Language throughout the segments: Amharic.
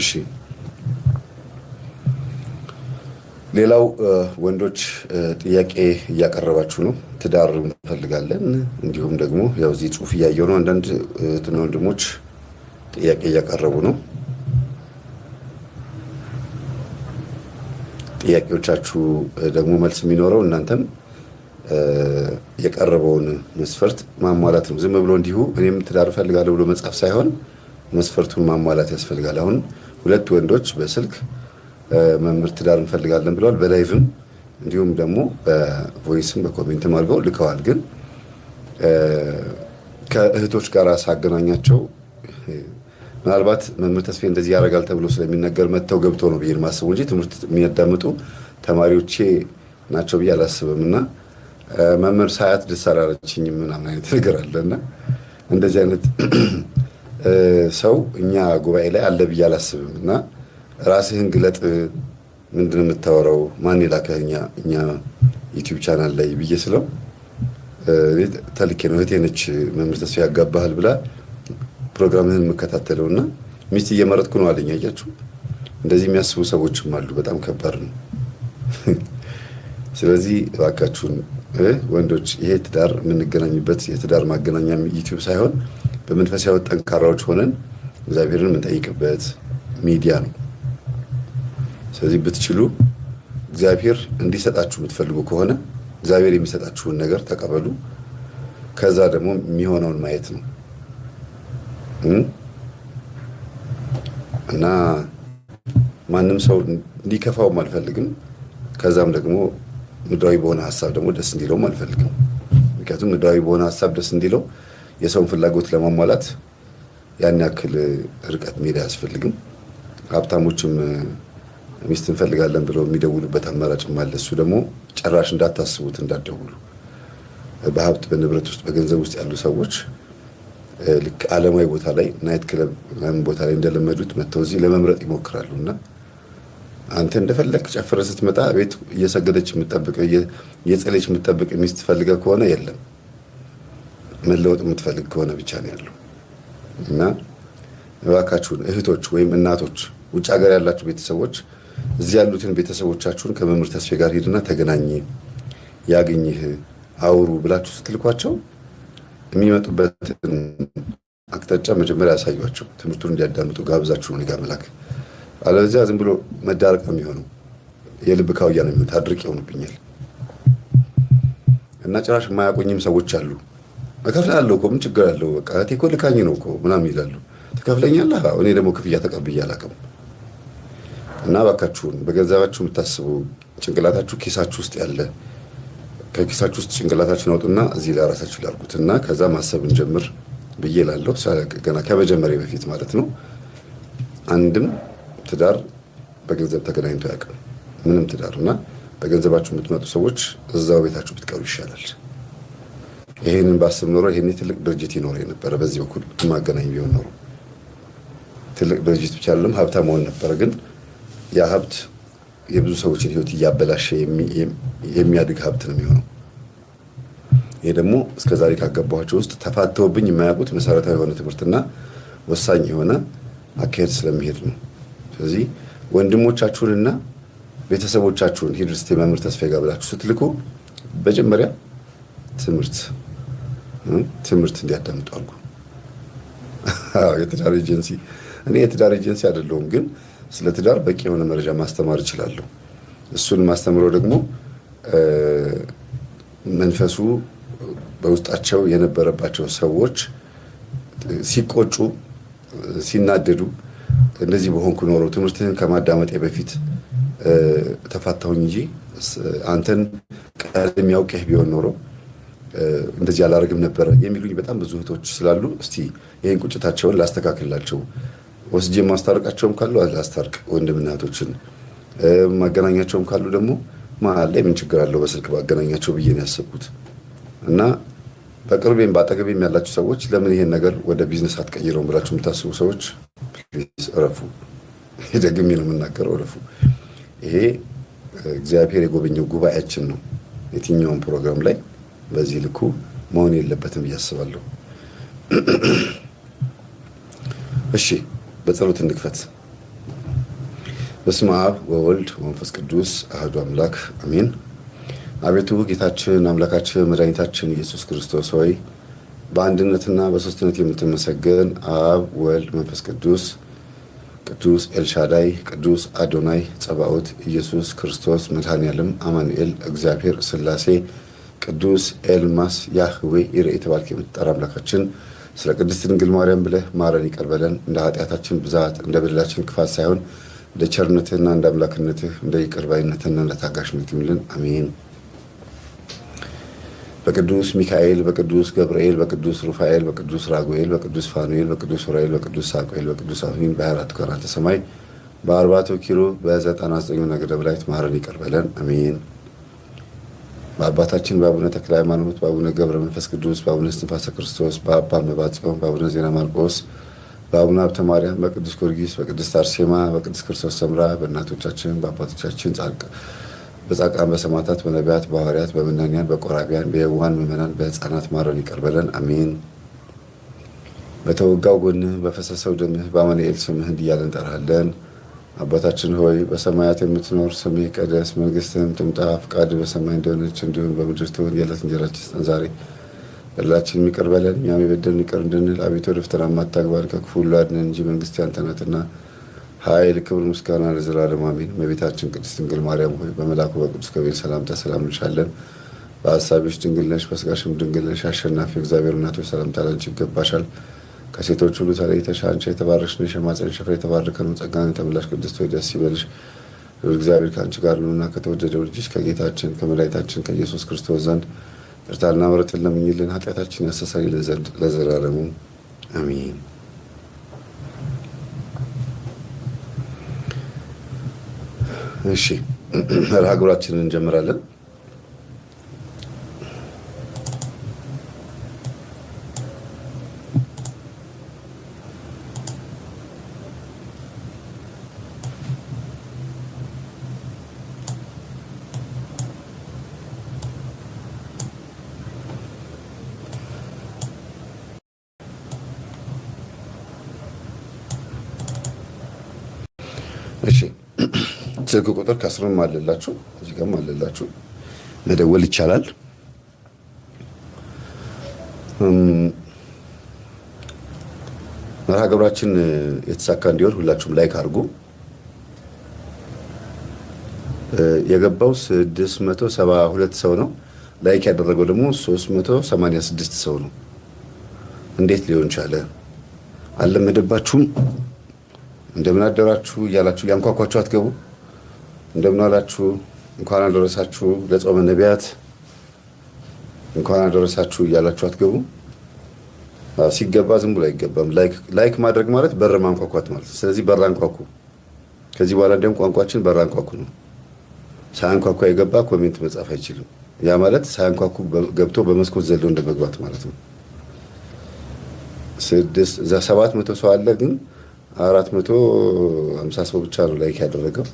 እሺ ሌላው ወንዶች ጥያቄ እያቀረባችሁ ነው። ትዳር እንፈልጋለን እንዲሁም ደግሞ ያው እዚህ ጽሁፍ እያየሁ ነው። አንዳንድ ወንድሞች ጥያቄ እያቀረቡ ነው። ጥያቄዎቻችሁ ደግሞ መልስ የሚኖረው እናንተም የቀረበውን መስፈርት ማሟላት ነው። ዝም ብሎ እንዲሁ እኔም ትዳር እፈልጋለሁ ብሎ መጻፍ ሳይሆን መስፈርቱን ማሟላት ያስፈልጋል። አሁን ሁለት ወንዶች በስልክ መምህር ትዳር እንፈልጋለን ብለዋል። በላይቭም እንዲሁም ደግሞ በቮይስም በኮሜንትም አድርገው ልከዋል። ግን ከእህቶች ጋር ሳገናኛቸው ምናልባት መምህር ተስፋዬ እንደዚህ ያደርጋል ተብሎ ስለሚነገር መተው ገብቶ ነው ብዬ ማስቡ እንጂ ትምህርት የሚያዳምጡ ተማሪዎቼ ናቸው ብዬ አላስብም። እና መምህር ሳያት ደስ አላለችኝም ምናምን አይነት ነገር አለና እንደዚህ አይነት ሰው እኛ ጉባኤ ላይ አለ ብዬ አላስብም። እና ራስህን ግለጥ፣ ምንድነው የምታወራው? ማን ይላከህ እኛ ዩቲዩብ ቻናል ላይ ብዬ ስለው ተልኬ ነው እህቴ ነች መምህር ተስፋዬ ያጋባሃል ብላ ፕሮግራምህን የምከታተለውና ሚስት እየመረጥኩ ነው አለኝ። አያችሁ፣ እንደዚህ የሚያስቡ ሰዎችም አሉ። በጣም ከባድ ነው። ስለዚህ እባካችሁን ወንዶች ይሄ ትዳር የምንገናኝበት የትዳር ማገናኛ ዩቲዩብ ሳይሆን በመንፈስ ያወጣን ጠንካራዎች ሆነን እግዚአብሔርን የምንጠይቅበት ሚዲያ ነው። ስለዚህ ብትችሉ እግዚአብሔር እንዲሰጣችሁ የምትፈልጉ ከሆነ እግዚአብሔር የሚሰጣችሁን ነገር ተቀበሉ። ከዛ ደግሞ የሚሆነውን ማየት ነው እና ማንም ሰው እንዲከፋውም አልፈልግም። ከዛም ደግሞ ምድራዊ በሆነ ሀሳብ ደግሞ ደስ እንዲለውም አልፈልግም። ምክንያቱም ምድራዊ በሆነ ሀሳብ ደስ እንዲለው የሰውን ፍላጎት ለማሟላት ያን ያክል ርቀት መሄድ አያስፈልግም። ሀብታሞችም ሚስት እንፈልጋለን ብለው የሚደውሉበት አማራጭም አለ። እሱ ደግሞ ጭራሽ እንዳታስቡት፣ እንዳትደውሉ። በሀብት በንብረት ውስጥ በገንዘብ ውስጥ ያሉ ሰዎች ልክ ዓለማዊ ቦታ ላይ ናይት ክለብ ቦታ ላይ እንደለመዱት መተው እዚህ ለመምረጥ ይሞክራሉ። እና አንተ እንደፈለክ ጨፍረ ስትመጣ ቤት እየሰገደች የምትጠብቅ እየጸለየች የምትጠብቅ ሚስት ፈልገህ ከሆነ የለም፣ መለወጥ የምትፈልግ ከሆነ ብቻ ነው ያለው። እና እባካችሁን እህቶች ወይም እናቶች፣ ውጭ ሀገር ያላችሁ ቤተሰቦች እዚህ ያሉትን ቤተሰቦቻችሁን ከመምህር ተስፋዬ ጋር ሄድና ተገናኝ፣ ያገኝህ፣ አውሩ ብላችሁ ስትልኳቸው የሚመጡበትን አቅጣጫ መጀመሪያ ያሳዩአቸው። ትምህርቱን እንዲያዳምጡ ጋብዛችሁ ነው ጋር መላክ። አለበለዚያ ዝም ብሎ መዳረቅ ነው የሚሆነው። የልብ ካውያ ነው የሚሆነው። ታድርቅ ይሆኑብኛል። እና ጭራሽ የማያቆኝም ሰዎች አሉ። እከፍልሃለሁ እኮ ምን ችግር አለው? በቃ እህቴ እኮ ልካኝ ነው እኮ ምናምን ይላሉ። ትከፍለኛለህ? እኔ ደግሞ ክፍያ ተቀብዬ አላውቅም። እና እባካችሁን በገንዘባችሁ የምታስቡ ጭንቅላታችሁ ኪሳችሁ ውስጥ ያለ ከኪሳችሁ ውስጥ ጭንቅላታችሁን አውጡና እዚህ ላይ ራሳችሁ ላርጉት እና ከዛ ማሰብ እንጀምር ብዬ እላለሁ። ገና ከመጀመሪያ በፊት ማለት ነው። አንድም ትዳር በገንዘብ ተገናኝቶ አያውቅም። ምንም ትዳር እና በገንዘባችሁ የምትመጡ ሰዎች እዛው ቤታችሁ ብትቀሩ ይሻላል። ይሄንን ባስብ ኖሮ ይሄኔ ትልቅ ድርጅት ይኖር የነበረ በዚህ በኩል ማገናኝ ቢሆን ኖሮ ትልቅ ድርጅት ብቻ አይደለም ሀብታም መሆን ነበረ። ግን ያ ሀብት የብዙ ሰዎችን ህይወት እያበላሸ የሚያድግ ሀብት ነው የሚሆነው። ይሄ ደግሞ እስከዛሬ ካገባኋቸው ውስጥ ተፋተውብኝ የማያውቁት መሰረታዊ የሆነ ትምህርትና ወሳኝ የሆነ አካሄድ ስለሚሄድ ነው። ስለዚህ ወንድሞቻችሁንና ቤተሰቦቻችሁን ሂድ እስቲ መምህር ተስፋዬ ጋር ብላችሁ ስትልኩ መጀመሪያ ትምህርት እንዲያዳምጡ አድርጉ። የትዳር ኤጀንሲ እኔ የትዳር ኤጀንሲ አይደለሁም፣ ግን ስለ ትዳር በቂ የሆነ መረጃ ማስተማር እችላለሁ። እሱን ማስተምረው ደግሞ መንፈሱ በውስጣቸው የነበረባቸው ሰዎች ሲቆጩ፣ ሲናደዱ እንደዚህ በሆንኩ ኖሮ ትምህርትህን ከማዳመጤ በፊት ተፋታሁኝ እንጂ አንተን ቀድሜ ያውቅህ ቢሆን ኖሮ እንደዚህ አላረግም ነበር የሚሉኝ በጣም ብዙ እህቶች ስላሉ እስቲ ይሄን ቁጭታቸውን ላስተካክልላቸው፣ ወስጄ ማስታረቃቸውም ካሉ ላስታርቅ፣ ወንድምና እህቶችን ማገናኛቸውም ካሉ ደግሞ መሀል ላይ ምን ችግር አለው በስልክ ባገናኛቸው ብዬ ነው ያሰብኩት። እና በቅርቤም በአጠገቤም ያላችሁ ሰዎች ለምን ይሄን ነገር ወደ ቢዝነስ አትቀይረውም ብላችሁ የምታስቡ ሰዎች ፕሊዝ እረፉ። ደግሜ ነው የምናገረው፣ እረፉ። ይሄ እግዚአብሔር የጎበኘው ጉባኤያችን ነው። የትኛውም ፕሮግራም ላይ በዚህ ልኩ መሆን የለበትም ብዬ አስባለሁ። እሺ በጸሎት እንክፈት። በስመ አብ ወወልድ ወመንፈስ ቅዱስ አሐዱ አምላክ አሜን። አቤቱ ጌታችን አምላካችን መድኃኒታችን ኢየሱስ ክርስቶስ ሆይ በአንድነትና በሶስትነት የምትመሰገን አብ ወልድ መንፈስ ቅዱስ፣ ቅዱስ ኤልሻዳይ፣ ቅዱስ አዶናይ ጸባኦት፣ ኢየሱስ ክርስቶስ መድኃኔዓለም አማኑኤል እግዚአብሔር ሥላሴ፣ ቅዱስ ኤልማስ ያህዌ ይርኤ የተባልክ የምትጠራ አምላካችን ስለ ቅድስት ድንግል ማርያም ብለህ ማረን፣ ይቅር በለን። እንደ ኃጢአታችን ብዛት እንደ በደላችን ክፋት ሳይሆን እንደ ቸርነትህና እንደ አምላክነትህ እንደ ይቅር ባይነትህና እንደ ታጋሽነትህ ይሁንልን፣ አሜን። በቅዱስ ሚካኤል፣ በቅዱስ ገብርኤል፣ በቅዱስ ሩፋኤል፣ በቅዱስ ራጉኤል፣ በቅዱስ ፋኑኤል፣ በቅዱስ ዑራኤል፣ በቅዱስ ሳቁኤል፣ በቅዱስ አፍኒን በ24 ካህናተ ሰማይ በ40ቱ ኪሩብ በ99 ነገደ መላእክት ማረን፣ ይቅር በለን፣ አሜን። በአባታችን በአቡነ ተክለ ሃይማኖት፣ በአቡነ ገብረ መንፈስ ቅዱስ፣ በአቡነ እስትንፋሰ ክርስቶስ፣ በአባ መባጽዮን፣ በአቡነ ዜና ማርቆስ፣ በአቡነ ሀብተ ማርያም፣ በቅዱስ ጊዮርጊስ፣ በቅድስት አርሴማ፣ በቅዱስ ክርስቶስ ሰምራ፣ በእናቶቻችን በአባቶቻችን በጻድቃን በሰማዕታት በነቢያት በሐዋርያት በመናንያን በቆራቢያን በየዋሃን ምእመናን በሕፃናት ማረን፣ ይቅር በለን፣ አሜን። በተወጋው ጎንህ በፈሰሰው ደምህ በአማኑኤል ስምህ እንዲህ እያልን እንጠራሃለን። አባታችን ሆይ በሰማያት የምትኖር ስምህ ይቀደስ፣ መንግስትህም ትምጣ፣ ፈቃድህ በሰማይ እንደሆነች እንዲሁም በምድር ትሁን። የዕለት እንጀራችንን ስጠን ዛሬ፣ በደላችንን ይቅር በለን እኛም የበደሉንን ይቅር እንድንል፣ አቤቱ ወደ ፈተና አታግባን ከክፉ ሁሉ አድነን እንጂ መንግስት ያንተ ናትና ኃይል፣ ክብር፣ ምስጋና ለዘላለም አሜን። እመቤታችን ቅድስት ድንግል ማርያም ሆይ በመልአኩ በቅዱስ ገብርኤል ሰላምታ ሰላም እንልሻለን። በሐሳብሽ ድንግል ነሽ፣ በሥጋሽም ድንግል ነሽ። አሸናፊ እግዚአብሔር እናት ሆይ ሰላምታ ላንቺ ይገባሻል። ከሴቶች ሁሉ ተለይተሽ አንቺ የተባረክሽ ነሽ፣ የማኅፀንሽ ፍሬ የተባረከ ነው። ጸጋን የተመላሽ ቅድስት ሆይ ደስ ይበልሽ፣ እግዚአብሔር ከአንቺ ጋር ነውና ከተወደደው ልጅሽ ከጌታችን ከመድኃኒታችን ከኢየሱስ ክርስቶስ ዘንድ ይቅርታና ምሕረትን ለምኝልን ኃጢአታችን ያስተሰርይልን ዘንድ ለዘላለሙ አሜን። እሺ መርሃ ግብራችንን እንጀምራለን። እሺ ስልክ ቁጥር ከስርም አለላችሁ እዚህ ጋርም አለላችሁ፣ መደወል ይቻላል። መርሃ ግብራችን የተሳካ እንዲሆን ሁላችሁም ላይክ አድርጉ። የገባው 672 ሰው ነው። ላይክ ያደረገው ደግሞ 386 ሰው ነው። እንዴት ሊሆን ቻለ? አልለመደባችሁም? እንደምን አደራችሁ እያላችሁ ያንኳኳችሁ አትገቡ? እንደምን አላችሁ? እንኳን አደረሳችሁ ለጾመ ነቢያት እንኳን አደረሳችሁ እያላችሁ አትገቡ? ሲገባ ዝም ብሎ አይገባም። ላይክ ማድረግ ማለት በር ማንኳኳት ማለት። ስለዚህ በር አንኳኩ። ከዚህ በኋላ እንደውም ቋንቋችን በር አንኳኩ ነው። ሳያንኳኳ የገባ ኮሜንት መጻፍ አይችልም። ያ ማለት ሳያንኳኩ ገብቶ በመስኮት ዘሎ እንደመግባት ማለት ነው። 700 ሰው አለ፣ ግን 450 ሰው ብቻ ነው ላይክ ያደረገው።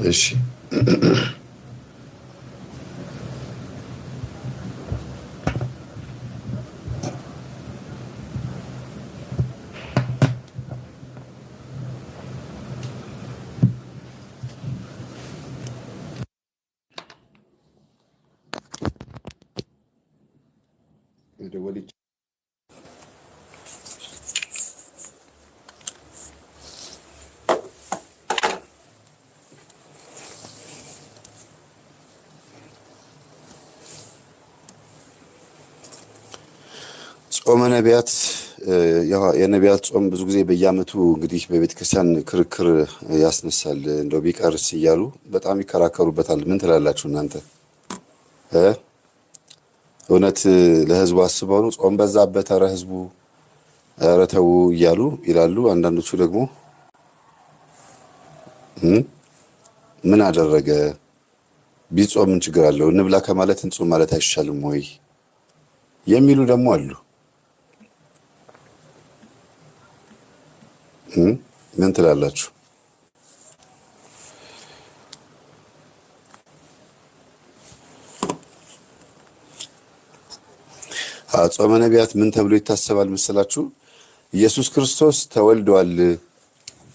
እሺ መደወል ጾመ ነቢያት የነቢያት ጾም ብዙ ጊዜ በየዓመቱ እንግዲህ በቤተ ክርስቲያን ክርክር ያስነሳል። እንደው ቢቀርስ እያሉ በጣም ይከራከሩበታል። ምን ትላላችሁ እናንተ? እውነት ለህዝቡ አስበው ነው? ጾም በዛበት፣ ኧረ ህዝቡ ኧረ ተው እያሉ ይላሉ። አንዳንዶቹ ደግሞ ምን አደረገ ቢጾም ምን ችግር አለው? እንብላ ከማለት እንጹም ማለት አይሻልም ወይ የሚሉ ደግሞ አሉ። ምን ትላላችሁ? ጾመ ነቢያት ምን ተብሎ ይታሰባል መሰላችሁ? ኢየሱስ ክርስቶስ ተወልዷል።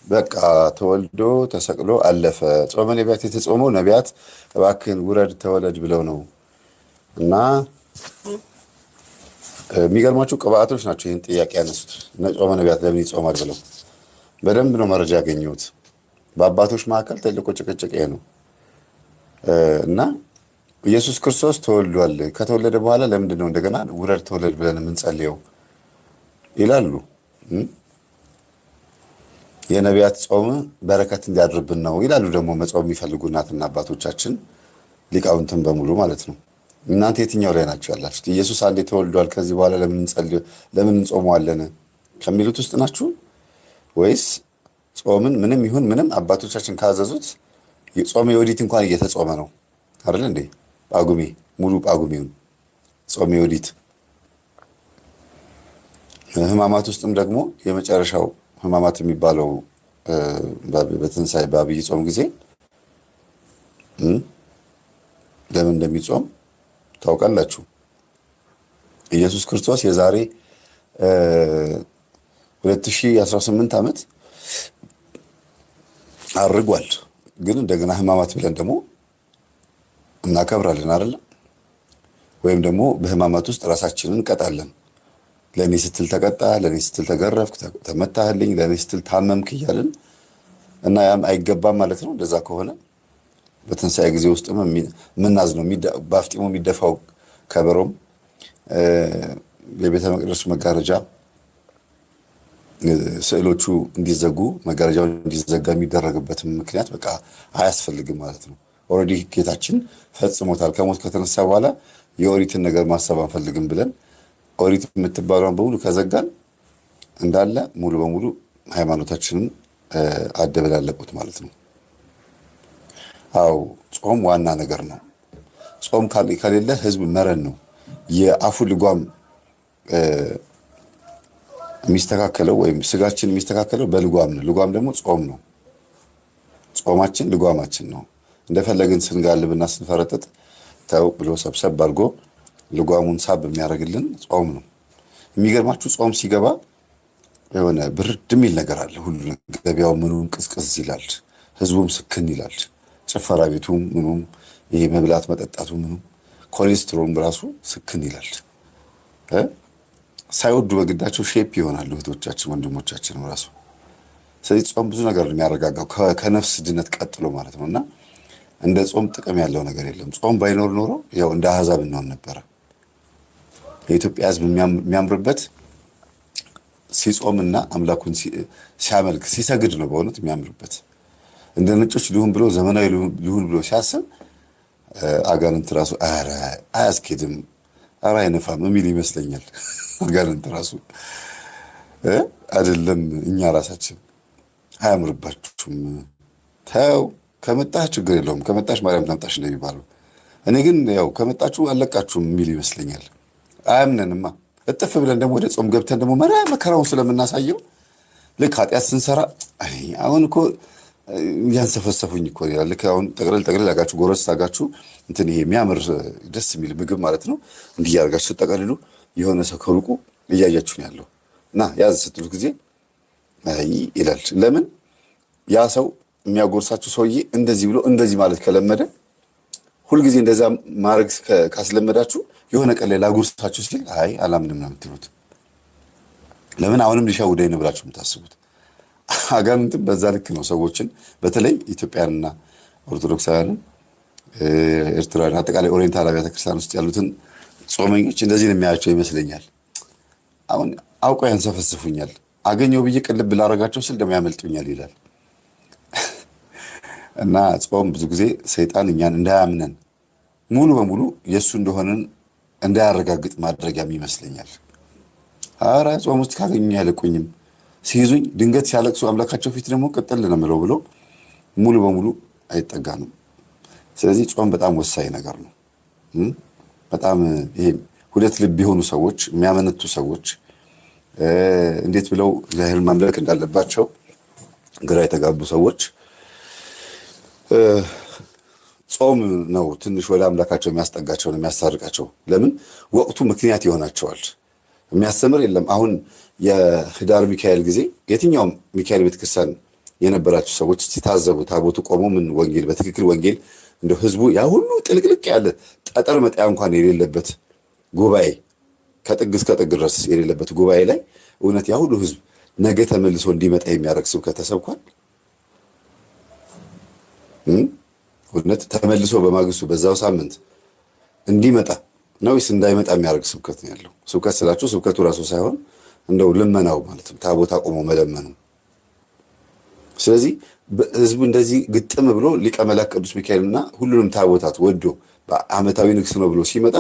በቃ ተወልዶ ተሰቅሎ አለፈ። ጾመ ነቢያት የተጾመው ነቢያት እባክህን ውረድ ተወለድ ብለው ነው። እና የሚገርማችሁ ቅባቶች ናቸው ይህን ጥያቄ ያነሱት። ጾመ ነቢያት ለምን ይጾማል ብለው በደንብ ነው መረጃ ያገኘሁት። በአባቶች መካከል ትልቁ ጭቅጭቅ ነው። እና ኢየሱስ ክርስቶስ ተወልዷል። ከተወለደ በኋላ ለምንድን ነው እንደገና ውረድ ተወለድ ብለን የምንጸልየው ይላሉ። የነቢያት ጾም በረከት እንዲያድርብን ነው ይላሉ። ደግሞ መጾም የሚፈልጉ እናትና አባቶቻችን ሊቃውንትን በሙሉ ማለት ነው። እናንተ የትኛው ላይ ናቸው ያላችሁት? ኢየሱስ አንዴ ተወልዷል ከዚህ በኋላ ለምን እንጾመዋለን ከሚሉት ውስጥ ናችሁ ወይስ ጾምን ምንም ይሁን ምንም አባቶቻችን ካዘዙት ጾም የወዲት እንኳን እየተጾመ ነው አይደል እንዴ? ጳጉሜ ሙሉ ጳጉሜውን ጾም የወዲት ህማማት ውስጥም ደግሞ የመጨረሻው ህማማት የሚባለው በትንሣኤ በአብይ ጾም ጊዜ ለምን እንደሚጾም ታውቃላችሁ? ኢየሱስ ክርስቶስ የዛሬ 2018 ዓመት አርጓል። ግን እንደገና ህማማት ብለን ደግሞ እናከብራለን አይደል? ወይም ደግሞ በህማማት ውስጥ ራሳችንን እንቀጣለን። ለእኔ ስትል ተቀጣ፣ ለእኔ ስትል ተገረፍክ፣ ተመታህልኝ፣ ለእኔ ስትል ታመምክ እያልን እና ያም አይገባም ማለት ነው። እንደዛ ከሆነ በትንሣኤ ጊዜ ውስጥ ምናዝ ነው በአፍጢሙ የሚደፋው ከበሮም የቤተ መቅደሱ መጋረጃ ስዕሎቹ እንዲዘጉ መጋረጃው እንዲዘጋ የሚደረግበትም ምክንያት በቃ አያስፈልግም ማለት ነው። ኦልሬዲ ጌታችን ፈጽሞታል። ከሞት ከተነሳ በኋላ የኦሪትን ነገር ማሰብ አንፈልግም ብለን ኦሪት የምትባሏን በሙሉ ከዘጋን እንዳለ ሙሉ በሙሉ ሃይማኖታችንን አደበላለቁት ማለት ነው። አው ጾም ዋና ነገር ነው። ጾም ከሌለ ህዝብ መረን ነው። የአፉ ልጓም የሚስተካከለው ወይም ስጋችን የሚስተካከለው በልጓም ነው። ልጓም ደግሞ ጾም ነው። ጾማችን ልጓማችን ነው። እንደፈለግን ስንጋልብና ስንፈረጥጥ ተው ብሎ ሰብሰብ አድርጎ ልጓሙን ሳብ የሚያደርግልን ጾም ነው። የሚገርማችሁ ጾም ሲገባ የሆነ ብርድ የሚል ነገር አለ። ሁሉ ገበያው ምኑም ቅዝቅዝ ይላል፣ ህዝቡም ስክን ይላል። ጭፈራ ቤቱም ምኑም ይሄ መብላት መጠጣቱ ምኑም ኮሌስትሮል ራሱ ስክን ይላል። ሳይወዱ በግዳቸው ሼፕ ይሆናሉ እህቶቻችን ወንድሞቻችን ራሱ። ስለዚህ ጾም ብዙ ነገር የሚያረጋጋው ከነፍስ ድነት ቀጥሎ ማለት ነው። እና እንደ ጾም ጥቅም ያለው ነገር የለም። ጾም ባይኖር ኖሮ ያው እንደ አህዛብ እንሆን ነበረ። የኢትዮጵያ ህዝብ የሚያምርበት ሲጾምና አምላኩን ሲያመልክ ሲሰግድ ነው በእውነት የሚያምርበት። እንደ ነጮች ልሁን ብሎ ዘመናዊ ልሁን ብሎ ሲያስብ አጋንንት ራሱ ኧረ አያስኬድም ኧረ አይነፋም የሚል ይመስለኛል። አጋንንት ራሱ አይደለም እኛ ራሳችን አያምርባችሁም ተው ከመጣህ ችግር የለውም ከመጣሽ ማርያም ታምጣሽ እንደሚባለው። እኔ ግን ያው ከመጣችሁ አለቃችሁም የሚል ይመስለኛል። አያምነንማ። እጥፍ ብለን ደግሞ ወደ ጾም ገብተን ደግሞ መከራውን ስለምናሳየው ልክ ኃጢአት ስንሰራ አሁን እኮ ያንሰፈሰፉኝ እኮ ይላል። ልክ አሁን ጠቅልል አጋችሁ ጎረስ አጋችሁ እንትን ይሄ የሚያምር ደስ የሚል ምግብ ማለት ነው። እንዲህ ያርጋችሁ ስትጠቀልሉ የሆነ ሰው ከሩቁ እያያችሁ ነው ያለው እና ያዝ ስትሉ ጊዜ ይላል። ለምን ያ ሰው የሚያጎርሳችሁ ሰውዬ እንደዚህ ብሎ እንደዚህ ማለት ከለመደ ሁልጊዜ እንደዛ ማድረግ ካስለመዳችሁ የሆነ ቀን ላይ ላጉርሳችሁ ሲል አይ አላምንም ነው የምትሉት። ለምን አሁንም ሊሸውደኝ ነው ብላችሁ የምታስቡት። አጋንንትም በዛ ልክ ነው ሰዎችን በተለይ ኢትዮጵያንና ኦርቶዶክሳውያንን ኤርትራውያን አጠቃላይ ኦሪየንታል አብያተ ክርስቲያን ውስጥ ያሉትን ጾመኞች እንደዚህ ነው የሚያያቸው ይመስለኛል። አሁን አውቀው ያንሰፈስፉኛል፣ አገኘው ብዬ ቅልብ ላረጋቸው ስል ደግሞ ያመልጡኛል ይላል። እና ጾም ብዙ ጊዜ ሰይጣን እኛን እንዳያምነን ሙሉ በሙሉ የእሱ እንደሆነን እንዳያረጋግጥ ማድረጊያም ይመስለኛል። ኧረ ጾም ውስጥ ካገኙኝ አይለቁኝም፣ ሲይዙኝ ድንገት ሲያለቅሱ አምላካቸው ፊት ደግሞ ቅጥል ነው የምለው ብሎ ሙሉ በሙሉ አይጠጋንም። ስለዚህ ጾም በጣም ወሳኝ ነገር ነው። በጣም ይሄ ሁለት ልብ የሆኑ ሰዎች፣ የሚያመነቱ ሰዎች እንዴት ብለው እግዚአብሔርን ማምለክ እንዳለባቸው ግራ የተጋቡ ሰዎች ጾም ነው ትንሽ ወደ አምላካቸው የሚያስጠጋቸው ነው የሚያስታርቃቸው። ለምን ወቅቱ ምክንያት ይሆናቸዋል። የሚያስተምር የለም። አሁን የህዳር ሚካኤል ጊዜ የትኛውም ሚካኤል ቤተክርስቲያን የነበራችሁ ሰዎች እስቲ ታዘቡ። ታቦቱ ቆሞ ምን ወንጌል በትክክል ወንጌል እንደው ህዝቡ ያ ሁሉ ጥልቅልቅ ያለ ጠጠር መጣያ እንኳን የሌለበት ጉባኤ ከጥግ እስከ ጥግ ድረስ የሌለበት ጉባኤ ላይ እውነት ያ ሁሉ ህዝብ ነገ ተመልሶ እንዲመጣ የሚያደርግ ስብከት ተሰብኳል። እውነት ተመልሶ በማግስቱ በዛው ሳምንት እንዲመጣ ነው ወይስ እንዳይመጣ የሚያደርግ ስብከት ነው ያለው? ስብከት ስላችሁ ስብከቱ ራሱ ሳይሆን እንደው ልመናው ማለት ነው፣ ታቦት አቆሞ መለመኑ። ስለዚህ ህዝቡ እንደዚህ ግጥም ብሎ ሊቀ መላእክት ቅዱስ ሚካኤልና ሁሉንም ታቦታት ወዶ በዓመታዊ ንግስ ነው ብሎ ሲመጣ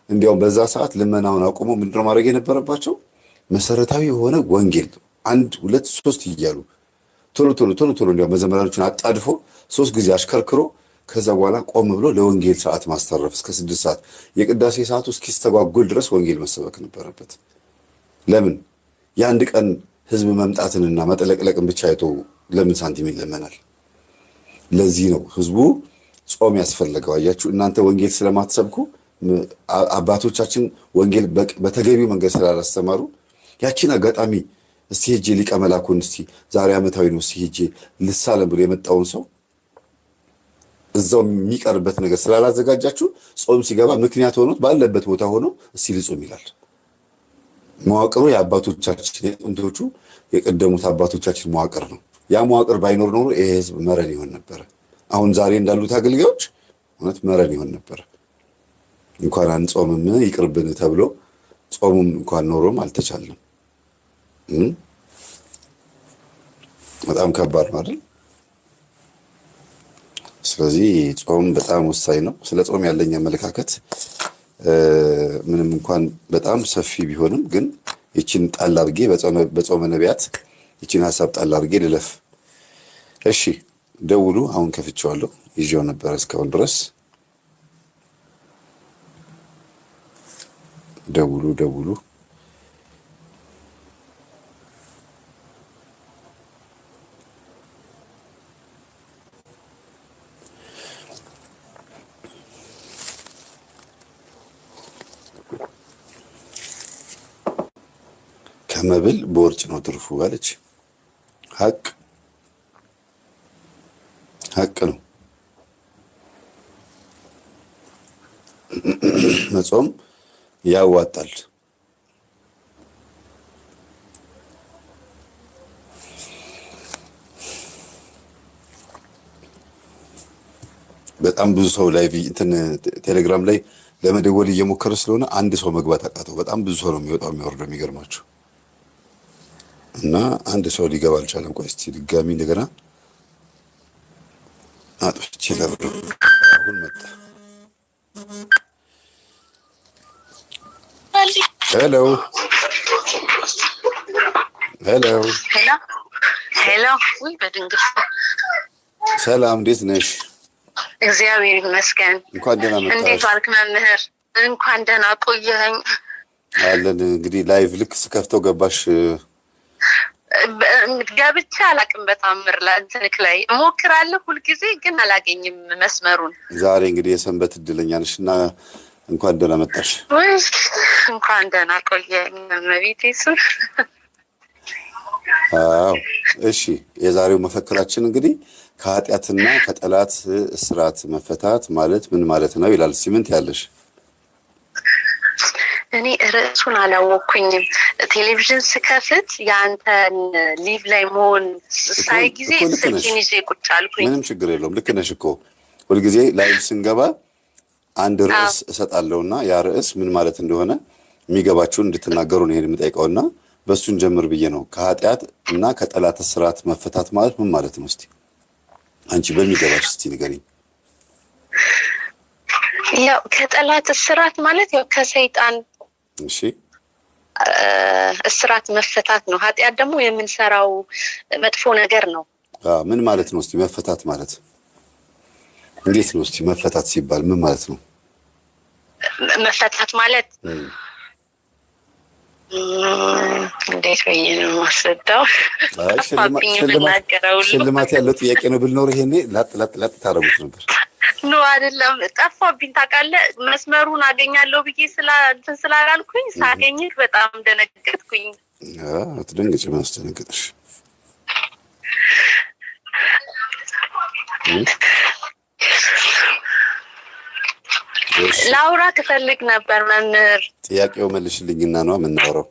እንዲያውም በዛ ሰዓት ልመናውን አቆሞ ምንድነው ማድረግ የነበረባቸው? መሰረታዊ የሆነ ወንጌል 1 2 3 እያሉ ቶሎ እንዲያውም መዘመራኖችን አጣድፎ 3 ጊዜ አሽከርክሮ ከዛ በኋላ ቆም ብሎ ለወንጌል ሰዓት ማስተረፍ እስከ 6 ሰዓት የቅዳሴ ሰዓቱ እስኪስተጓጎል ድረስ ወንጌል መሰበክ ነበረበት። ለምን የአንድ ቀን ህዝብ መምጣትንና መጠለቅለቅን ብቻ አይቶ ለምን ሳንቲም ይለመናል? ለዚህ ነው ህዝቡ ጾም ያስፈልገው። አያችሁ፣ እናንተ ወንጌል ስለማትሰብኩ አባቶቻችን ወንጌል በተገቢው መንገድ ስላላስተማሩ ያቺን አጋጣሚ እስቲ ሄጄ ሊቀ መላኩን እስቲ ዛሬ ዓመታዊ ነው እስቲ ሄጄ ልሳለም ብሎ የመጣውን ሰው እዛው የሚቀርበት ነገር ስላላዘጋጃችሁ ጾም ሲገባ ምክንያት ሆኖት ባለበት ቦታ ሆኖ እስቲ ልጾም ይላል። መዋቅሩ የአባቶቻችን የጥንቶቹ የቀደሙት አባቶቻችን መዋቅር ነው። ያ መዋቅር ባይኖር ኖሮ ይሄ ህዝብ መረን ይሆን ነበር። አሁን ዛሬ እንዳሉት አገልጋዮች እውነት መረን ይሆን ነበር። እንኳን አንጾምም ይቅርብን ተብሎ ጾሙም እንኳን ኖሮም አልተቻለም። በጣም ከባድ ነው አይደል? ስለዚህ ጾም በጣም ወሳኝ ነው። ስለ ጾም ያለኝ አመለካከት ምንም እንኳን በጣም ሰፊ ቢሆንም ግን ይችን ጣል አድርጌ በጾመ ነቢያት ይችን ሀሳብ ጣል አድርጌ ልለፍ። እሺ ደውሉ። አሁን ከፍቼዋለሁ፣ ይዤው ነበር እስካሁን ድረስ። ደውሉ። ከመብል በወርጭ ነው ትርፉ አለች። ሀቅ ነው። መጾም ያዋጣል። በጣም ብዙ ሰው ላይ ቴሌግራም ላይ ለመደወል እየሞከረ ስለሆነ አንድ ሰው መግባት አቃተው። በጣም ብዙ ሰው ነው የሚወጣው የሚወርደው፣ የሚገርማችሁ እና አንድ ሰው ሊገባ አልቻለም። ቆይ እስቲ ድጋሚ እንደገና አጥፍቼ ለብሮ አሁን መጣ። ሄሎ ወይ በድንግል ሰላም፣ እንዴት ነሽ? እግዚአብሔር ይመስገን። እንኳን ደህና መጣሽ። እንዴት ዋልክ መምህር? እንኳን ደህና ቆየኸኝ። አለን እንግዲህ ላይቭ ልክ ስከፍተው ገባሽ? ገብቼ አላውቅም። በታምር ለእንትንክ ላይ እሞክራለሁ ሁልጊዜ ግን አላገኝም መስመሩን። ዛሬ እንግዲህ የሰንበት እድለኛ ነሽ እና እንኳን ደህና መጣሽ። እንኳን ደህና ቆየኝ። መቤቴ ስም አዎ እሺ የዛሬው መፈክራችን እንግዲህ ከኃጢአትና ከጠላት እስራት መፈታት ማለት ምን ማለት ነው ይላል። ሲምንት ያለሽ እኔ ርዕሱን አላወቅኩኝም። ቴሌቪዥን ስከፍት የአንተን ሊቭ ላይ መሆን ሳይ ጊዜ ስልኬን ይዤ ቁጭ አልኩኝ። ምንም ችግር የለውም። ልክ ነሽ እኮ ሁልጊዜ ላይቭ ስንገባ አንድ ርዕስ እሰጣለሁና ያ ርዕስ ምን ማለት እንደሆነ የሚገባችሁን እንድትናገሩ ነው ይሄን የምጠይቀውና በሱን ጀምር ብዬ ነው። ከኃጢአት እና ከጠላት እስራት መፈታት ማለት ምን ማለት ነው? እስቲ አንቺ በሚገባሽ እስቲ ንገሪኝ። ያው ከጠላት እስራት ማለት ያው ከሰይጣን እሺ እስራት መፈታት ነው። ኃጢአት ደግሞ የምንሰራው መጥፎ ነገር ነው። ምን ማለት ነው? እስቲ መፈታት ማለት እንዴት ነው? እስቲ መፈታት ሲባል ምን ማለት ነው? መፈታት ማለት እንዴት ብዬ ነው ማስረዳው? ሽልማት ያለው ጥያቄ ነው ብል ኖር ይሄኔ ላጥ ታረጉት ነበር። ኖ አይደለም፣ ጠፋብኝ ታውቃለህ። መስመሩን አገኛለሁ ብዬ ስላላልኩኝ ሳገኝህ በጣም ደነገጥኩኝ። አትደንግጭ፣ ማስደነግጥሽ ላውራ ትፈልግ ነበር መምህር። ጥያቄው መልሽልኝና ነው የምናወራው።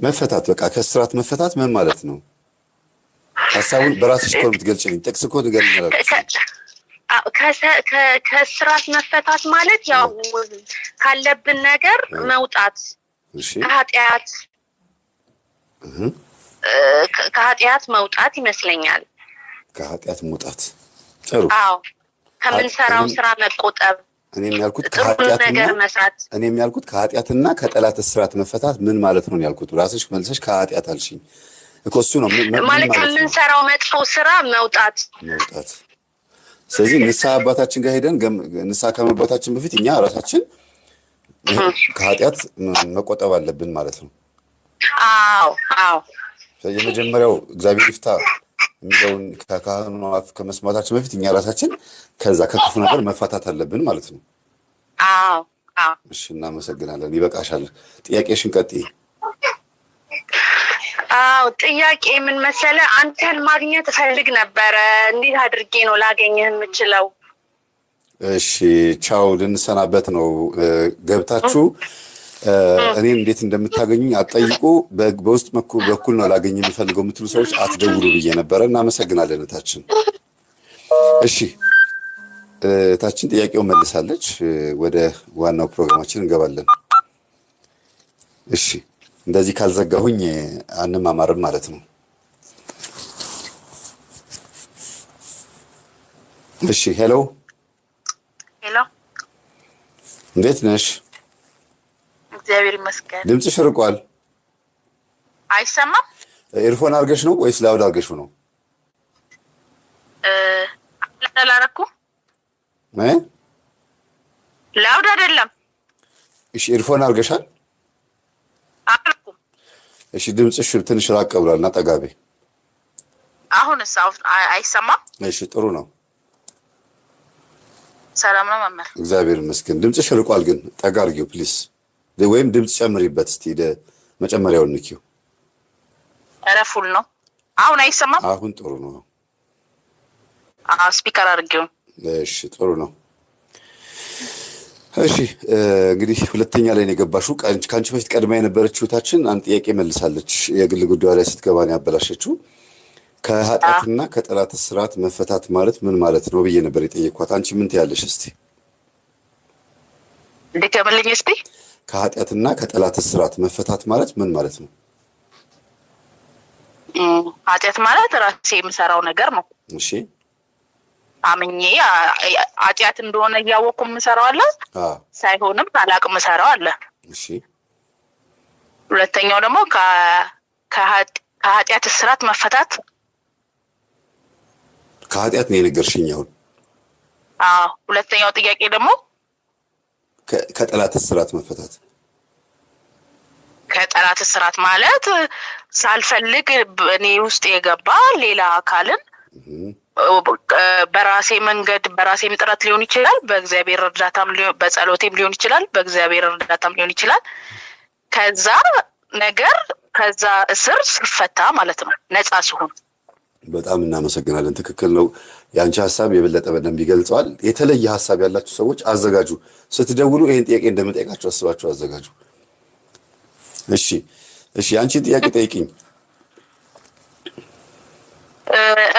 መፈታት በቃ ከእስራት መፈታት ምን ማለት ነው? ሀሳቡን በራስሽ እኮ የምትገልጪልኝ ጥቅስ እኮ ትገልኛለሽ። ከእስራት መፈታት ማለት ያው ካለብን ነገር መውጣት፣ ከኃጢአት መውጣት ይመስለኛል። ከኃጢአት መውጣት ጥሩ። አዎ ከምንሰራው ስራ መቆጠብ። እኔም ያልኩት ከኃጢአትና ከጠላት እስራት መፈታት ምን ማለት ነው ያልኩት። ራስሽ መልሰሽ ከኃጢአት አልሽኝ እኮ እሱ ነው ማለት ከምንሰራው መጥፎ ስራ መውጣት። ስለዚህ ንስሐ አባታችን ጋር ሄደን ንስሐ ከመግባታችን በፊት እኛ ራሳችን ከኃጢአት መቆጠብ አለብን ማለት ነው። አዎ የመጀመሪያው እግዚአብሔር ይፍታ የሚለውን ከካህኑ አፍ ከመስማታችን በፊት እኛ ራሳችን ከዛ ከክፉ ነገር መፋታት አለብን ማለት ነው። አዎ እሺ እናመሰግናለን። ይበቃሻል። ጥያቄሽን ቀጥይ። ጥያቄ ምን መሰለህ፣ አንተን ማግኘት እፈልግ ነበረ። እንዴት አድርጌ ነው ላገኘህ የምችለው? እሺ ቻው፣ ልንሰናበት ነው። ገብታችሁ እኔን እንዴት እንደምታገኙኝ አትጠይቁ። በውስጥ በኩል ነው ላገኝ የሚፈልገው የምትሉ ሰዎች አትደውሉ ብዬ ነበረ። እናመሰግናለን እህታችን። እሺ እህታችን ጥያቄው መልሳለች። ወደ ዋናው ፕሮግራማችን እንገባለን። እሺ እንደዚህ ካልዘጋሁኝ አንማማርም ማለት ነው። እሺ ሄሎ፣ እንዴት ነሽ? እግዚአብሔር ይመስገን። ድምፅሽ ርቋል። አይሰማም? ኤርፎን አድርገሽ ነው ወይስ ላውድ አድርገሽው ነው? አላረኩም። ላውድ አይደለም። እሺ ኤርፎን አድርገሻል? አልኩም። እሺ ድምፅሽ ትንሽ ራቅ ብሏልና ጠጋቤ። አሁንስ አይሰማም? እሺ ጥሩ ነው። ሰላም ነው መምህር? እግዚአብሔር ይመስገን። ድምፅሽ ርቋል ግን ጠጋ አድርጊው ፕሊዝ። ወይም ድምፅ ጨምሪበት እስቲ። መጨመሪያውን ንኪው። ኧረ ፉል ነው። አሁን አይሰማም? አሁን ጥሩ ነው። ስፒከር አድርጌው። እሺ ጥሩ ነው። እሺ እንግዲህ ሁለተኛ ላይ ነው የገባሽው። ከአንቺ በፊት ቀድማ የነበረችው እህታችን አንድ ጥያቄ መልሳለች። የግል ጉዳዩ ላይ ስትገባ ነው ያበላሸችው። ከኃጢአትና ከጠላት እስራት መፈታት ማለት ምን ማለት ነው ብዬ ነበር የጠየኳት። አንቺ ምን ትያለሽ? እስቲ ድገምልኝ እስቲ። ከኃጢአትና ከጠላት እስራት መፈታት ማለት ምን ማለት ነው? ኃጢአት ማለት ራሴ የምሰራው ነገር ነው። እሺ አምኜ ኃጢአት እንደሆነ እያወቅኩ የምሰራው አለ፣ ሳይሆንም ሳላቅ የምሰራው አለ። እሺ ሁለተኛው ደግሞ ከኃጢአት እስራት መፈታት። ከኃጢአት ነው የነገርሽኝ አሁን። ሁለተኛው ጥያቄ ደግሞ ከጠላት እስራት መፈታት። ከጠላት እስራት ማለት ሳልፈልግ እኔ ውስጥ የገባ ሌላ አካልን በራሴ መንገድ በራሴም ጥረት ሊሆን ይችላል፣ በእግዚአብሔር እርዳታም በጸሎቴም ሊሆን ይችላል፣ በእግዚአብሔር እርዳታም ሊሆን ይችላል። ከዛ ነገር ከዛ እስር ስፈታ ማለት ነው ነፃ ሲሆን። በጣም እናመሰግናለን። ትክክል ነው። ያንቺ ሐሳብ የበለጠ በደንብ ይገልጸዋል። የተለየ ሐሳብ ያላችሁ ሰዎች አዘጋጁ። ስትደውሉ ይሄን ጥያቄ እንደምጠይቃችሁ አስባችሁ አዘጋጁ። እሺ አንቺን ጥያቄ ጠይቂኝ።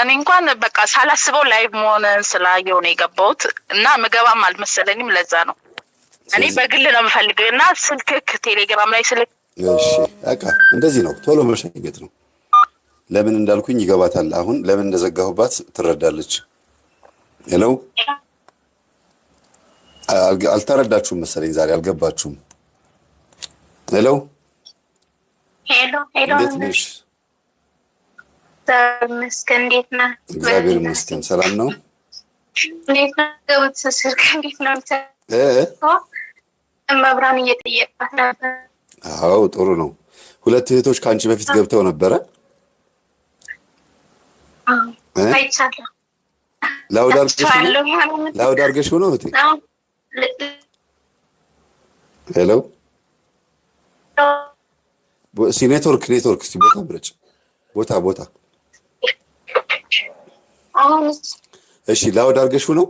እኔ እንኳን በቃ ሳላስበው ላይቭ መሆንን ስላየው ነው የገባሁት እና ምገባም አልመሰለኝም። ለዛ ነው እኔ በግል ነው የምፈልገው እና ስልክክ ቴሌግራም ላይ ስልክ። እሺ በቃ እንደዚህ ነው፣ ቶሎ መሸኘት ነው። ለምን እንዳልኩኝ ይገባታል። አሁን ለምን እንደዘጋሁባት ትረዳለች። ሄሎ አልተረዳችሁም መሰለኝ፣ ዛሬ አልገባችሁም። ሄሎ እንዴት ነሽ? እንዴት ነህ? እግዚአብሔር ይመስገን ሰላም ነው። እንዴት ነው? መብራን እየጠየቃት ነበር። አዎ ጥሩ ነው። ሁለት እህቶች ከአንቺ በፊት ገብተው ነበረ። አይቻለሁ። ላውድ አድርገሽው ነው እህቴ? ሄሎ ኔትወርክ ቦታ ምረጭ። ቦታ እሺ ላውድ አድርገሽው ነው?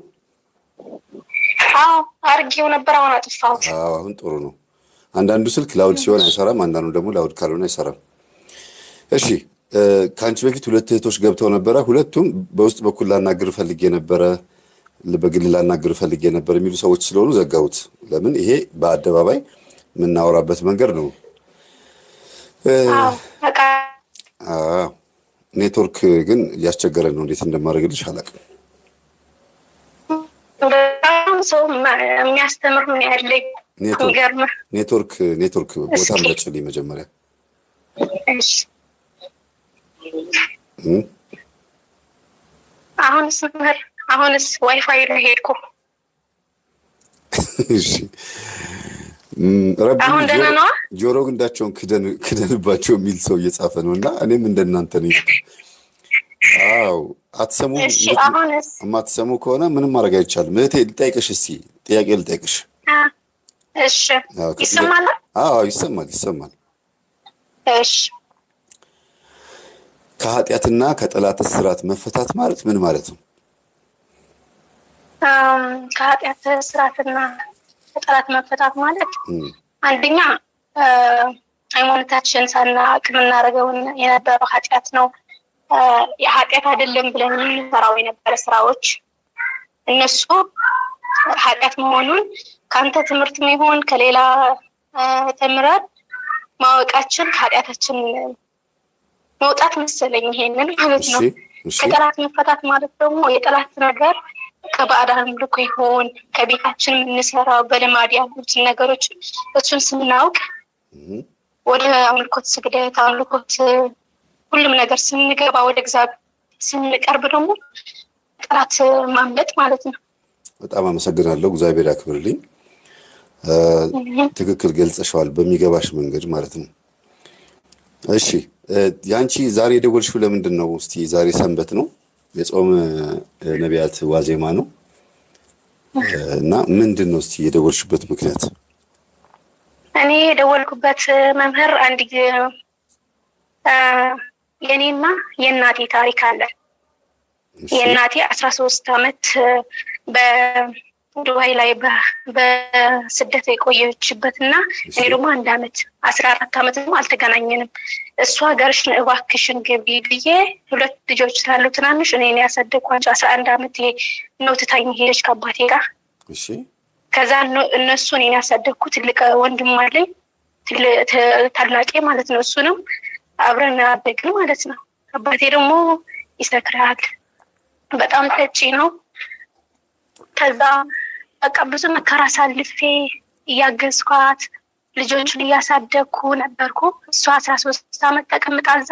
አዎ አድርጌው ነበር። አሁን አጥፋሁት። አሁን ጥሩ ነው። አንዳንዱ ስልክ ላውድ ሲሆን አይሰራም፣ አንዳንዱ ደግሞ ላውድ ካልሆነ አይሰራም። እሺ ከአንቺ በፊት ሁለት እህቶች ገብተው ነበረ። ሁለቱም በውስጥ በኩል ላናግር ፈልጌ ነበረ፣ በግል ላናግር ፈልጌ ነበር የሚሉ ሰዎች ስለሆኑ ዘጋሁት። ለምን ይሄ በአደባባይ የምናወራበት መንገድ ነው። ኔትወርክ ግን እያስቸገረን ነው። እንዴት እንደማደርግልሽ አላውቅም። ሰው የሚያስተምር ምን ያለኝ ኔትወርክ ቦታ ምረጭልኝ መጀመሪያ። እሺ አሁንስ ዋይፋይ ነው ሄድኩ። እሺ አሁን ደህና ነው። ጆሮ ግንዳቸውን ክደንባቸው የሚል ሰው እየጻፈ ነው እና እኔም እንደናንተ ነኝ። አዎ አትሰሙ። የማትሰሙ ከሆነ ምንም ማድረግ አይቻልም። እህቴ ልጠይቅሽ፣ እስኪ ጥያቄ ልጠይቅሽ። እሺ ይሰማል? አዎ ይሰማል። እሺ ከኃጢአትና ከጠላት እስራት መፈታት ማለት ምን ማለት ነው? ከኃጢአት እስራትና ከጠላት መፈታት ማለት አንደኛ ሃይማኖታችን ሳናውቅ የምናደርገውን የነበረው ኃጢአት ነው። የኃጢአት አይደለም ብለን የምንሰራው የነበረ ስራዎች እነሱ ኃጢአት መሆኑን ከአንተ ትምህርት የሚሆን ከሌላ ተምረን ማወቃችን ከኃጢአታችን መውጣት መሰለኝ። ይሄንን ማለት ነው። ከጠላት መፈታት ማለት ደግሞ የጠላት ነገር ከባዕድ አምልኮ ይሆን ከቤታችን የምንሰራው በልማድ ያሉትን ነገሮች እሱን ስናውቅ ወደ አምልኮት ስግደት፣ አምልኮት ሁሉም ነገር ስንገባ ወደ እግዚአብሔር ስንቀርብ ደግሞ ጠላት ማምለጥ ማለት ነው። በጣም አመሰግናለሁ። እግዚአብሔር ያክብርልኝ። ትክክል ገልጸሻል፣ በሚገባሽ መንገድ ማለት ነው። እሺ ያንቺ ዛሬ የደወልሽው ለምንድን ነው? እስቲ ዛሬ ሰንበት ነው፣ የጾም ነቢያት ዋዜማ ነው እና ምንድን ነው እስቲ የደወልሽበት ምክንያት? እኔ የደወልኩበት መምህር አንድ የኔና የእናቴ ታሪክ አለ። የእናቴ 13 ዓመት በዱባይ ላይ በስደት የቆየችበት እና እኔ ደግሞ 1 ዓመት 14 ዓመት ደግሞ አልተገናኘንም። እሷ ሀገርሽን እባክሽን ግቢ ብዬ 2 ልጆች ስላሉ ትናንሽ እኔን ያሳደግኳቸው 11 ዓመት ነው ትታኝ ሄደች ከአባቴ ጋር። እሺ ከዛ እነሱ እኔን ያሳደግኩ ትልቅ ወንድም አለኝ፣ ታላቄ ማለት ነው። እሱንም አብረን አደግን ማለት ነው። አባቴ ደግሞ ይሰክራል፣ በጣም ጠጪ ነው። ከዛ በቃ ብዙ መከራ ሳልፌ እያገዝኳት ልጆቹን እያሳደግኩ ነበርኩ። እሷ 13 ዓመት ተቀምጣ እዛ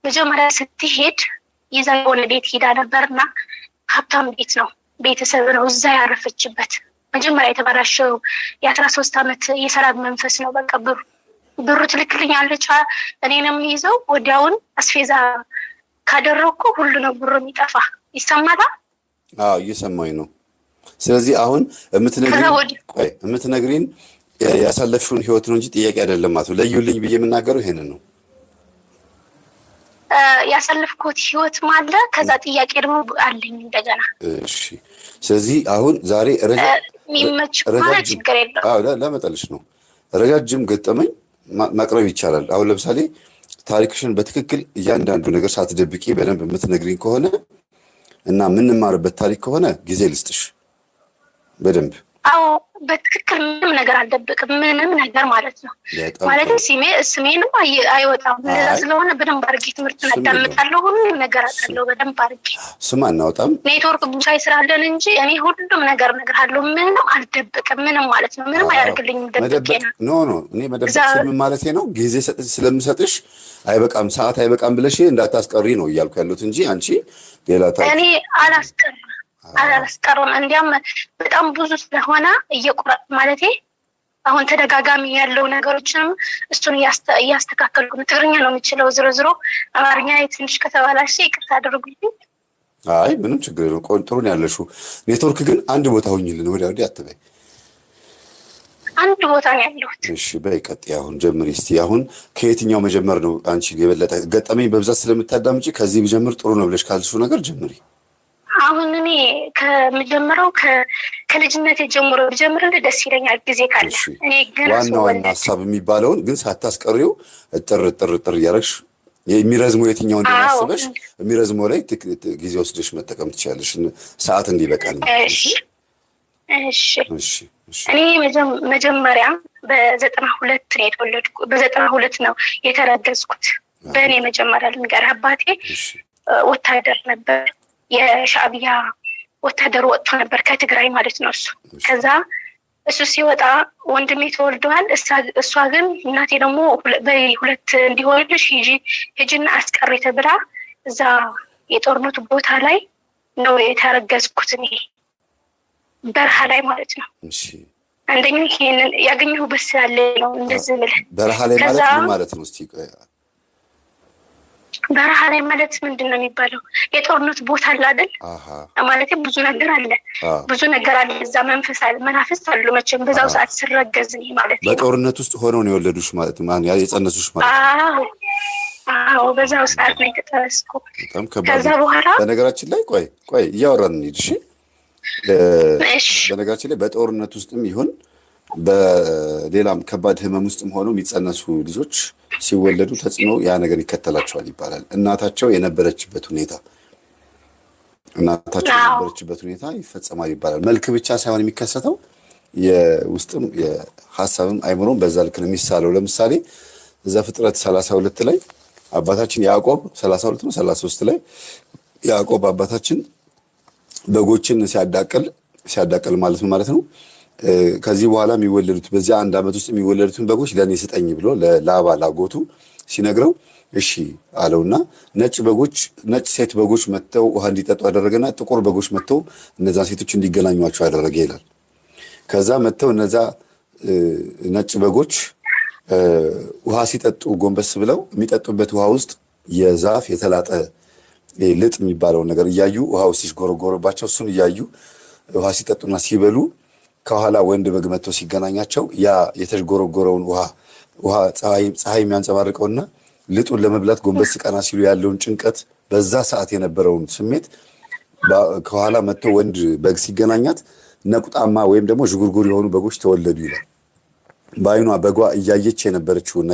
መጀመሪያ ስትሄድ ይዛ የሆነ ቤት ሄዳ ነበርና ሀብታም ቤት ነው፣ ቤተሰብ ነው እዛ ያረፈችበት። መጀመሪያ የተበላሸው የ13 ዓመት የሰራብ መንፈስ ነው። በቃ ብሩ ትልክልኛለች፣ እኔንም ይዘው ወዲያውን አስፌዛ ካደረኩ ሁሉ ነው ብሩ የሚጠፋ። ይሰማታል? አዎ እየሰማኝ ነው። ስለዚህ አሁን የምትነግሪን ያሳለፍሽውን ህይወት ነው እንጂ ጥያቄ አይደለም ማለት ነው። ለዩልኝ ብዬ የምናገረው ይሄንን ነው። ያሳለፍኩት ህይወት ማለ ከዛ ጥያቄ ደግሞ አለኝ እንደገና። እሺ ስለዚህ አሁን ዛሬ የሚመች ማለት ችግር የለውም። አዎ ለመጠልሽ ነው። ረጃጅም ገጠመኝ ማቅረብ ይቻላል። አሁን ለምሳሌ ታሪክሽን በትክክል እያንዳንዱ ነገር ሳትደብቂ በደንብ የምትነግሪኝ ከሆነ እና የምንማርበት ታሪክ ከሆነ ጊዜ ልስጥሽ በደንብ። አዎ በትክክል ምንም ነገር አልደብቅም፣ ምንም ነገር ማለት ነው። ማለት ስሜንም አይወጣም። ለዛ ስለሆነ በደንብ አድርጌ ትምህርቱን አዳምጣለሁ፣ ሁሉም ነገር አውቃለሁ በደንብ አድርጌ። ስም አናወጣም፣ ኔትወርክ ቡሳይ ስላለን እንጂ እኔ ሁሉም ነገር እነግርሃለሁ፣ ምንም አልደብቅም፣ ምንም ማለት ነው። ምንም አያደርግልኝም ደብቄ ነው። ኖ እኔ መደበቅ ስም ማለቴ ነው። ጊዜ ስለምሰጥሽ አይበቃም፣ ሰዓት አይበቃም ብለሽ እንዳታስቀሪ ነው እያልኩ ያሉት እንጂ አንቺ ሌላ እኔ አላስቀርም። እንዲያም በጣም ብዙ ስለሆነ እየቆረጥ ማለቴ አሁን ተደጋጋሚ ያለው ነገሮችንም እሱን እያስተካከልኩ ነው። ትግርኛ ነው የሚችለው፣ ዝሮ አማርኛ ትንሽ ከተባላሽ ይቅርታ አድርጉልኝ። አይ ምንም ችግር የለውም፣ ጥሩ ነው ያለሽው። ኔትወርክ ግን አንድ ቦታ ሆኝልን፣ ወዲያ ወዲህ አትበይ። አንድ ቦታ ነው ያለሁት። እሺ በይ ቀጥይ፣ አሁን ጀምሪ እስቲ። አሁን ከየትኛው መጀመር ነው አንቺ የበለጠ ገጠመኝ በብዛት ስለምታዳምጪ ከዚህ ብጀምር ጥሩ ነው ብለሽ ካልሽው ነገር ጀምሪ። አሁን እኔ ከምጀምረው ከልጅነት ጀምሮ ብጀምርልህ ደስ ይለኛል ጊዜ ካለ። እኔ ግን ዋና ሀሳብ የሚባለውን ግን ሳታስቀሪው እጥር እያደረግሽ የሚረዝመው የትኛው እንደማስበሽ የሚረዝመው ላይ ጊዜ ወስደሽ መጠቀም ትችላለሽ፣ ሰዓት እንዲበቃል። እሺ እኔ መጀመሪያ በ92 ነው የተወለድኩ። በ92 ነው የተረገዝኩት። በእኔ መጀመሪያ ልንገርህ፣ አባቴ ወታደር ነበር። የሻዕቢያ ወታደር ወጥቶ ነበር ከትግራይ ማለት ነው እሱ። ከዛ እሱ ሲወጣ ወንድሜ ተወልደዋል። እሷ ግን እናቴ ደግሞ በሁለት እንዲወልድሽ ሂጂና አስቀሪ ተብላ እዛ የጦርነቱ ቦታ ላይ ነው የተረገዝኩት እኔ በረሃ ላይ ማለት ነው። አንደኛው ይሄንን ያገኘሁበት ስላለ ነው እንደዚህ ብለህ። በረሃ ላይ ማለት ምን ማለት ነው? እስቲ በረሃ ላይ ማለት ምንድን ነው የሚባለው? የጦርነት ቦታ አለ አይደል? ማለት ብዙ ነገር አለ፣ ብዙ ነገር አለ እዛ። መንፈስ አለ፣ መናፍስት አሉ መቼም በዛው ሰዓት ስረገዝ እኔ ማለት ነው። በጦርነት ውስጥ ሆነው ነው የወለዱሽ ማለት ነው? ማን የጸነሱሽ ማለት ነው? አዎ በዛው ሰዓት ነው የተጠረስኩ። በጣም ከባድ። ከዛ በኋላ በነገራችን ላይ ቆይ እያወራን እንሂድ እሺ። በነገራችን ላይ በጦርነት ውስጥም ይሁን በሌላም ከባድ ህመም ውስጥም ሆነው የሚጸነሱ ልጆች ሲወለዱ ተጽዕኖ ያ ነገር ይከተላቸዋል ይባላል። እናታቸው የነበረችበት ሁኔታ ይፈጸማል ይባላል። መልክ ብቻ ሳይሆን የሚከሰተው የውስጥም የሀሳብም አይምሮም በዛ ልክ ነው የሚሳለው። ለምሳሌ ዘፍጥረት 32 ላይ አባታችን ያዕቆብ 32 ነው 33 ላይ ያዕቆብ አባታችን በጎችን ሲያዳቅል ማለት ነው። ከዚህ በኋላ የሚወለዱት በዚያ አንድ ዓመት ውስጥ የሚወለዱትን በጎች ለእኔ ስጠኝ ብሎ ለላባ ላጎቱ ሲነግረው እሺ አለውና ነጭ ሴት በጎች መጥተው ውሃ እንዲጠጡ አደረገና ጥቁር በጎች መጥተው እነዛ ሴቶች እንዲገናኟቸው አደረገ ይላል። ከዛ መጥተው እነዛ ነጭ በጎች ውሃ ሲጠጡ ጎንበስ ብለው የሚጠጡበት ውሃ ውስጥ የዛፍ የተላጠ ልጥ የሚባለውን ነገር እያዩ ውሃ ውስጥ ሲጎረጎርባቸው እሱን እያዩ ውሃ ሲጠጡና ሲበሉ ከኋላ ወንድ በግ መጥቶ ሲገናኛቸው ያ የተጎረጎረውን ውሃ ፀሐይ የሚያንጸባርቀውና ልጡን ለመብላት ጎንበስ ቀና ሲሉ ያለውን ጭንቀት በዛ ሰዓት የነበረውን ስሜት ከኋላ መጥቶ ወንድ በግ ሲገናኛት ነቁጣማ ወይም ደግሞ ዥጉርጉር የሆኑ በጎች ተወለዱ ይላል። በአይኗ በጓ እያየች የነበረችውን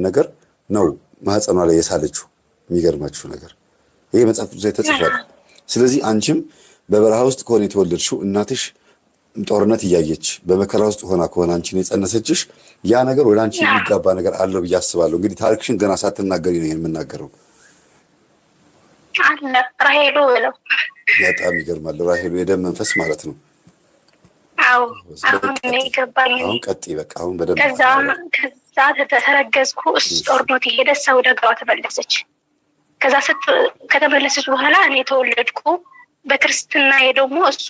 ነገር ነው ማህፀኗ ላይ የሳለችው። የሚገርማችሁ ነገር ይሄ መጽሐፍ ቅዱስ ላይ ተጽፏል። ስለዚህ አንቺም በበረሃ ውስጥ ከሆነ የተወለድሽው እናትሽ ጦርነት እያየች በመከራ ውስጥ ሆና ከሆነ አንቺን የጸነሰችሽ ያ ነገር ወደ አንቺ የሚጋባ ነገር አለው ብዬ አስባለሁ። እንግዲህ ታሪክሽን ገና ሳትናገሪ ነው ይሄን የምናገረው። አለ ራሄሉ ብለው በጣም ይገርማል። ራሄሉ የደም መንፈስ ማለት ነው። አዎ አሁን ይገባኝ። አሁን ቀጥይ በቃ አሁን በደም ከዛ ተረገዝኩ። እሱ ጦርነት ሄደ። ሰው ደግባ ተመለሰች። ከዛ ከተመለሰች በኋላ እኔ ተወለድኩ። በክርስትና ደግሞ እሱ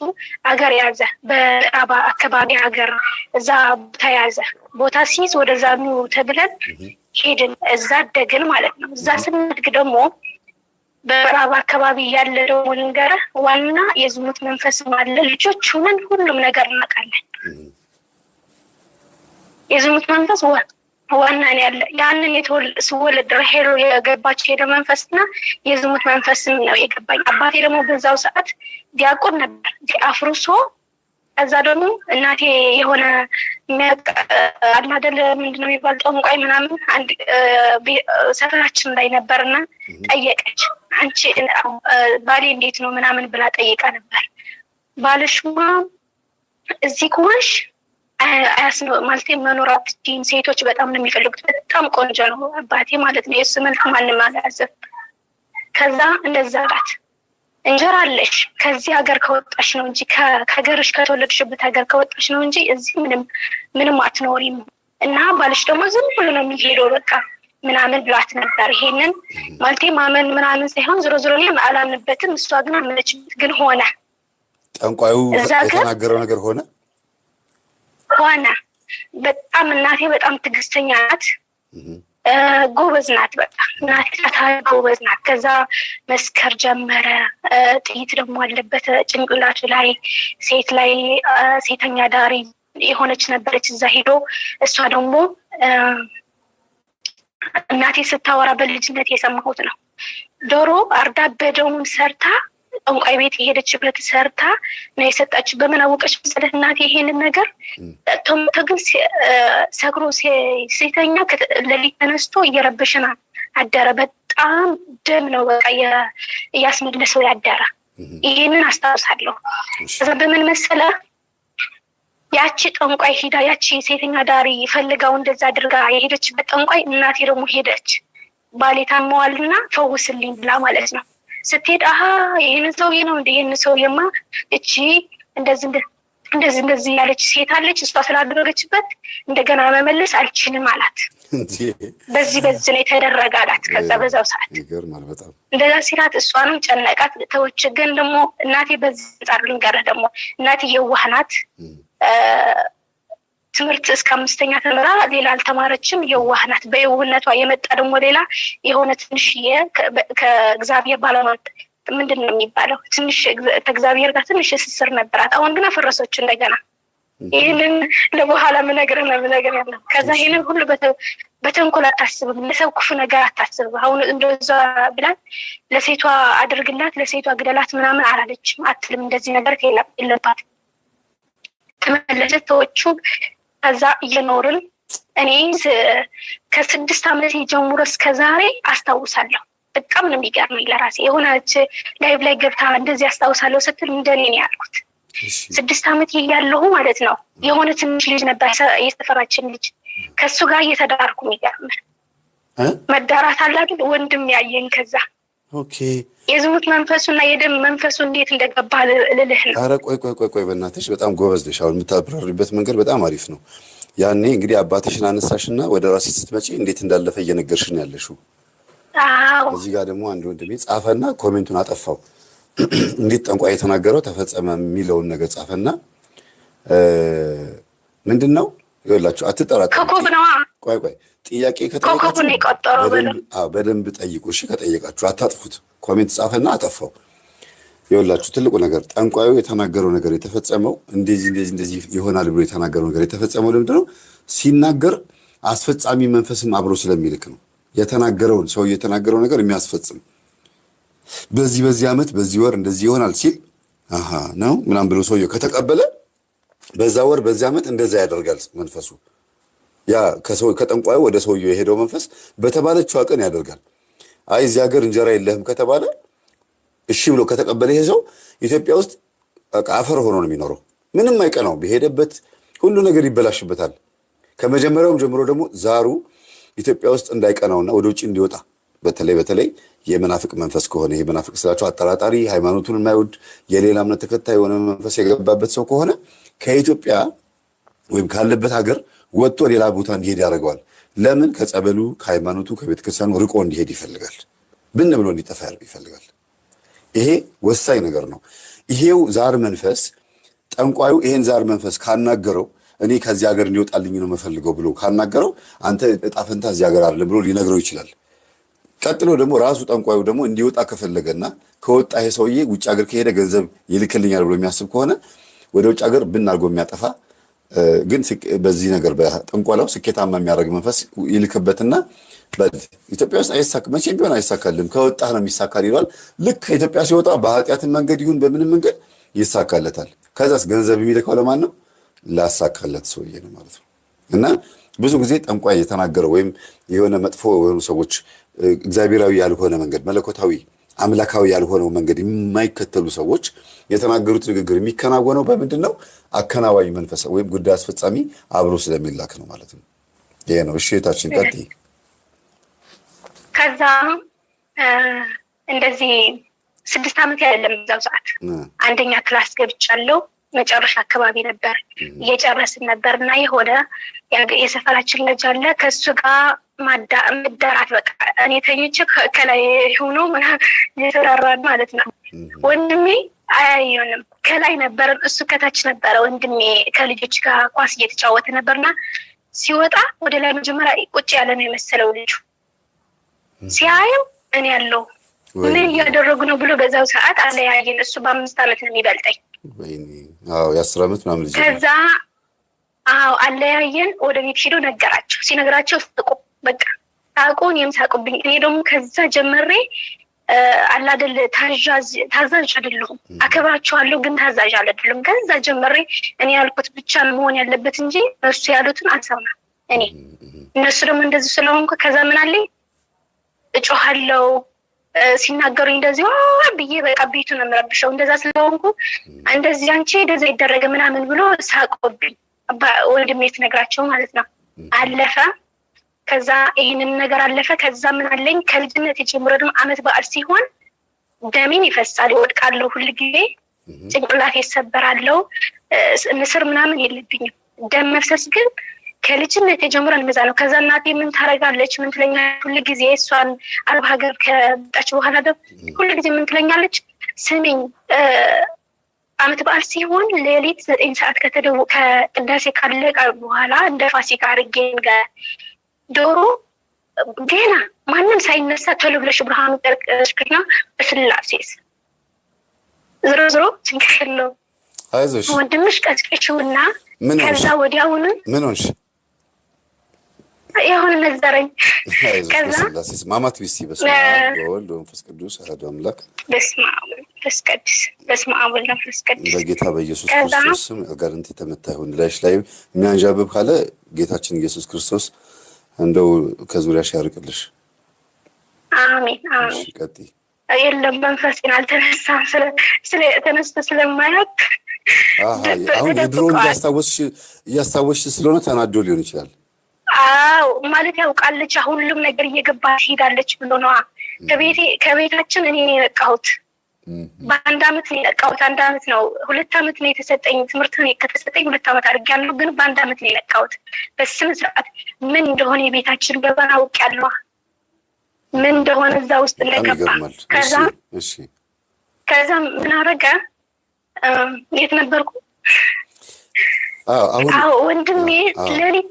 አገር ያዘ። በአባ አካባቢ አገር እዛ ቦታ ያዘ። ቦታ ሲይዝ ወደዛ ነው ተብለን ሄድን። እዛ አደግን ማለት ነው። እዛ ስንድግ ደግሞ በአባ አካባቢ ያለ ደግሞ ልንገርህ ዋና የዝሙት መንፈስ አለ። ልጆች ሆነን ሁሉም ነገር እናውቃለን። የዝሙት መንፈስ ዋና ያለ ያንን ስወለድ ሄሮ የገባች ሄደ መንፈስና የዝሙት መንፈስም ነው የገባኝ። አባቴ ደግሞ በዛው ሰዓት ዲያቆን ነበር አፍርሶ ከዛ ደግሞ እናቴ የሆነ አላደለ ምንድነው የሚባል ጠንቋይ ምናምን አንድ ሰፈራችን ላይ ነበርና ጠየቀች። አንቺ ባሌ እንዴት ነው ምናምን ብላ ጠይቃ ነበር። ባልሽማ እዚህ ከሆንሽ አያስነው ማለት መኖር አትችይም፣ ሴቶች በጣም ነው የሚፈልጉት፣ በጣም ቆንጆ ነው አባቴ ማለት ነው፣ የእሱ መልክ ማንም አልያዘም። ከዛ እንደዛ አላት እንጀራ አለሽ ከዚህ ሀገር ከወጣሽ ነው እንጂ ከሀገርሽ ከተወለድሽበት ሀገር ከወጣሽ ነው እንጂ እዚህ ምንም አትኖሪም፣ እና ባልሽ ደግሞ ዝም ብሎ ነው የሚሄደው በቃ ምናምን ብላት ነበር። ይሄንን ማለቴ ማመን ምናምን ሳይሆን ዝሮ ዝሮ እኔም አላምንበትም፣ እሷ ግን አመነችበት። ግን ሆነ ጠንቋዩ የተናገረው ነገር ሆነ። በጣም እናቴ በጣም ትዕግስተኛ ናት፣ ጎበዝ ናት። በቃ እናቴ ጎበዝ ናት። ከዛ መስከር ጀመረ። ጥይት ደግሞ አለበት ጭንቅላቱ ላይ። ሴት ላይ ሴተኛ ዳሪ የሆነች ነበረች እዛ ሄዶ እሷ ደግሞ እናቴ ስታወራ በልጅነት የሰማሁት ነው። ዶሮ አርዳ በደሙን ሰርታ ጠንቋይ ቤት የሄደችበት ሰርታ ነው የሰጣችው። በምን አወቀች መሰለህ እናቴ ይሄንን ነገር? ተሞተ ግን ሰክሮ ሴተኛ ለሊት ተነስቶ እየረበሸና አደረ። በጣም ደም ነው በቃ እያስመለሰው ያደረ። ይሄንን አስታውሳለሁ። ከዛ በምን መሰለህ ያቺ ጠንቋይ ሂዳ ያቺ ሴተኛ ዳሪ ፈልጋው እንደዛ አድርጋ የሄደችበት ጠንቋይ እናቴ ደግሞ ሄደች ባሌ ታመዋልና ፈውስልኝ ብላ ማለት ነው። ስትሄድ ይሄን ሰውዬ ነው እንደ ይሄን ሰውዬማ እቺ እንደዚህ ያለች ሴት አለች፣ እሷ ስላደረገችበት እንደገና መመለስ አልችልም አላት። በዚህ ነው የተደረገ አላት። ከዛ በዛው ሰዓት ይገርማል በጣም እንደዛ ሲላት እሷንም ጨነቃት ተወች። ግን ደግሞ እናቴ በዚህ አንጻር ልንገርህ ደግሞ እናቴ የዋህ ናት። ትምህርት እስከ 5ኛ ተምራ ሌላ አልተማረችም። የዋህ ናት። በየዋህነቷ የመጣ ደግሞ ሌላ የሆነ ትንሽ ከእግዚአብሔር ባለማት ምንድን ነው የሚባለው ትንሽ ከእግዚአብሔር ጋር ትንሽ ስስር ነበራት። አሁን ግን አፈረሰች እንደገና። ይህንን ለበኋላ ምነግርህ ያለ። ከዛ ይህንን ሁሉ በተንኮል አታስብም፣ ለሰው ክፉ ነገር አታስብም። አሁን እንደዛ ብላት ለሴቷ አድርግላት፣ ለሴቷ ግደላት ምናምን አላለችም፣ አትልም። እንደዚህ ነገር የለባት። ተመለሰች ተወቹ። ከዛ እየኖርን እኔ ከ6 ዓመት ጀምሮ እስከ ዛሬ አስታውሳለሁ። በጣም ነው የሚገርመኝ ለራሴ። የሆነች ላይቭ ላይ ገብታ እንደዚህ አስታውሳለሁ ስትል እንደኔ ነው ያልኩት። 6 ዓመት እያለሁ ማለት ነው። የሆነ ትንሽ ልጅ ነበር የሰፈራችን ልጅ፣ ከሱ ጋር እየተዳርኩ የሚገርም መዳራት አለ አይደል ወንድም ያየኝ። ከዛ ኦኬ የዝሙት መንፈሱና የደም መንፈሱ እንዴት እንደገባ ልልህ ነው። ኧረ ቆይ በእናትሽ በጣም ጎበዝ ነሽ። አሁን የምታብራሪበት መንገድ በጣም አሪፍ ነው። ያኔ እንግዲህ አባትሽን አነሳሽና ወደ ራስሽ ስትመጪ እንዴት እንዳለፈ እየነገርሽን ያለሽው። አዎ እዚህ ጋር ደግሞ አንድ ወንድሜ ጻፈና ኮሜንቱን አጠፋው። እንዴት ጠንቋይ የተናገረው ተፈጸመ የሚለውን ነገር ጻፈና ምንድነው ይኸውላችሁ፣ አትጠራጠሩ። ኮኮብ ነው። ቆይ ጥያቄ ከጠየቃችሁ በደንብ ጠይቁ። እሺ ከጠየቃችሁ አታጥፉት። ኮሜንት ጻፈና አጠፋው። ይኸውላችሁ ትልቁ ነገር ጠንቋዩ የተናገረው ነገር የተፈጸመው እንደዚህ ይሆናል ብሎ የተናገረው ነገር የተፈጸመው ለምንድን ነው? ሲናገር አስፈጻሚ መንፈስም አብሮ ስለሚልክ ነው። የተናገረውን ሰው የተናገረው ነገር የሚያስፈጽም በዚህ ዓመት በዚህ ወር እንደዚህ ይሆናል ሲል ነው ምናምን ብሎ ሰውየው ከተቀበለ በዛ ወር በዚህ ዓመት እንደዛ ያደርጋል መንፈሱ። ያ ከጠንቋዩ ወደ ሰውየው የሄደው መንፈስ በተባለችው ቀን ያደርጋል። እዚህ ሀገር እንጀራ የለህም ከተባለ እሺ ብሎ ከተቀበለ ይሄ ሰው ኢትዮጵያ ውስጥ አፈር ሆኖ ነው የሚኖረው። ምንም አይቀናው፣ በሄደበት ሁሉ ነገር ይበላሽበታል። ከመጀመሪያውም ጀምሮ ደግሞ ዛሩ ኢትዮጵያ ውስጥ እንዳይቀናውና ወደ ውጭ እንዲወጣ በተለይ የመናፍቅ መንፈስ ከሆነ ይሄ መናፍቅ ስላቸው አጠራጣሪ፣ ሃይማኖቱን የማይወድ የሌላ እምነት ተከታይ የሆነ መንፈስ የገባበት ሰው ከሆነ ከኢትዮጵያ ወይም ካለበት ሀገር ወጥቶ ሌላ ቦታ እንዲሄድ ያደርገዋል። ለምን? ከጸበሉ፣ ከሃይማኖቱ፣ ከቤተክርስቲያኑ ርቆ እንዲሄድ ይፈልጋል። ብን ብሎ እንዲጠፋ ይፈልጋል። ይሄ ወሳኝ ነገር ነው። ይሄው ዛር መንፈስ ጠንቋዩ ይሄን ዛር መንፈስ ካናገረው እኔ ከዚህ ሀገር እንዲወጣልኝ ነው የምፈልገው ብሎ ካናገረው አንተ እጣ ፈንታ እዚህ ሀገር አይደለም ብሎ ሊነግረው ይችላል። ቀጥሎ ደግሞ ራሱ ጠንቋዩ ደግሞ እንዲወጣ ከፈለገና ከወጣ ይሄ ሰውዬ ውጭ ሀገር ከሄደ ገንዘብ ይልክልኛል ብሎ የሚያስብ ከሆነ ወደ ውጭ ሀገር ብን አድርጎ የሚያጠፋ ግን በዚህ ነገር በጥንቆላው ስኬታማ የሚያደርግ መንፈስ ይልክበትና ኢትዮጵያ ውስጥ አይሳካ መቼም ቢሆን አይሳካልም ከወጣህ ነው የሚሳካል ይሏል። ልክ ከኢትዮጵያ ሲወጣ በኃጢአትን መንገድ ይሁን በምንም መንገድ ይሳካለታል። ከዛስ ገንዘብ የሚልከው ለማን ነው? ላሳካለት ሰውዬ ነው ማለት ነው። እና ብዙ ጊዜ ጠንቋይ የተናገረው ወይም የሆነ መጥፎ የሆኑ ሰዎች እግዚአብሔራዊ ያልሆነ መንገድ መለኮታዊ አምላካዊ ያልሆነው መንገድ የማይከተሉ ሰዎች የተናገሩት ንግግር የሚከናወነው በምንድን ነው? አከናዋኝ መንፈስ ወይም ጉዳይ አስፈጻሚ አብሮ ስለሚላክ ነው ማለት ነው። ይሄ ነው። እሺ እህታችን ቀጥይ። ከዛ እንደዚህ 6 ዓመት አይደለም እዛው ሰዓት አንደኛ ክላስ ገብቻለሁ። መጨረሻ አካባቢ ነበር እየጨረስን ነበር እና የሆነ የሰፈራችን ልጅ አለ ከሱ ጋር መዳራት በቃ እኔ ተኝቼ ከላይ ሆኖ እየተራራን ማለት ነው። ወንድሜ አያየንም ከላይ ነበር እሱ ከታች ነበረ። ወንድሜ ከልጆች ጋር ኳስ እየተጫወተ ነበርና ሲወጣ ወደ ላይ መጀመሪያ ቁጭ ያለ ነው የመሰለው ልጁ። ሲያየው እኔ ያለው ምን እያደረጉ ነው ብሎ በዛው ሰዓት አለያየን። እሱ በ5 ዓመት ነው የሚበልጠኝ። የ10 ዓመት ምናምን ልጅ። ከዛ አለያየን። ወደ ቤት ሄዶ ነገራቸው። ሲነግራቸው ሳቁ። በቃ ሳቁ፣ እኔም ሳቁብኝ። እኔ ደግሞ ከዛ ጀመሬ አላደል ታዛዥ አይደለሁም። አከብራቸዋለሁ ግን ታዛዥ አይደለሁም። ከዛ ጀመሬ እኔ ያልኩት ብቻ መሆን ያለበት እንጂ እነሱ ያሉትን አልሰማም። እነሱ ደግሞ እንደዚህ ስለሆንኩ ከዛ ምን አለኝ እጮሃለሁ ሲናገሩኝ እንደዚህ ብዬ በቃ ቤቱን ነው የምረብሸው። እንደዛ ስለሆንኩ እንደዚህ አንቺ እንደዛ ይደረገ ምናምን ብሎ ሳቆብኝ። ወንድሜ ትነግራቸው ማለት ነው። አለፈ። ከዛ ይሄንን ነገር አለፈ። ከዛ ምን አለኝ ከልጅነት ጀምሮ ደግሞ ዓመት በዓል ሲሆን ደሜን ይፈሳል፣ ይወድቃለሁ። ሁሉ ጊዜ ጭንቅላት ይሰበራለሁ። ንስር ምናምን የለብኝም። ደም መፍሰስ ግን ከልጅነት ጀምሮ እንደዛ ነው። ከዛ እናቴ ምን ታረጋለች? ምን ትለኛለች? ሁሉ ጊዜ እሷን አረብ ሀገር ከመጣች በኋላ ደግሞ ሁሉ ጊዜ ምን ትለኛለች? ስሚኝ ዓመት በዓል ሲሆን ሌሊት 9 ሰዓት ከቅዳሴ ካለቀ በኋላ እንደ ፋሲካ አድርጌን ዶሮ ገና ማንም ሳይነሳ ቶሎ ብለሽ ብርሃኑ ጠርቅሽና በስላሴስ ዝሮ ችግር የለውም አይዞሽ ወንድምሽ ቀስቅሽውና ከዛ ወዲያውኑ ምን ሆንሽ? የሆነ ነዘረኝ። ከዛ ስላሴስ ማማት ቢስቲ በስመ አብ ወወልድ ወመንፈስ ቅዱስ አሐዱ አምላክ በስመ አብ ወመንፈስ ቅዱስ በስመ አብ ወወልድ ወመንፈስ ቅዱስ በጌታ በኢየሱስ ክርስቶስ ስም አጋንንት የተመታ ይሁን። ላይሽ ላይ የሚያንዣብብ ካለ ጌታችን ኢየሱስ ክርስቶስ እንደው ከዙሪያሽ ያርቅልሽ። አሜን አሜን። ቀጥይ። የለም መንፈሴን አልተነሳም ተነስቶ ስለማያውቅ አሁን የድሮውን እያስታወስሽ ስለሆነ ተናዶ ሊሆን ይችላል። አዎ ማለት ያውቃለች። አሁን ሁሉም ነገር እየገባች ሄዳለች ብሎ ነዋ። ከቤታችን እኔ ነው የነቃሁት። በ1 ዓመት ነው የነቃሁት። 1 ዓመት ነው 2 ዓመት ነው የተሰጠኝ ትምህርት ከተሰጠኝ 2 ዓመት አድርጌያለሁ። ግን በ1 ዓመት ነው የነቃሁት። በስነ ስርዓት ምን እንደሆነ የቤታችን ገበና አውቄያለሁ። ምን እንደሆነ እዛ ውስጥ እንደገባ ከዛ ምን አደረገ? የት ነበርኩ? ወንድሜ ሌሊት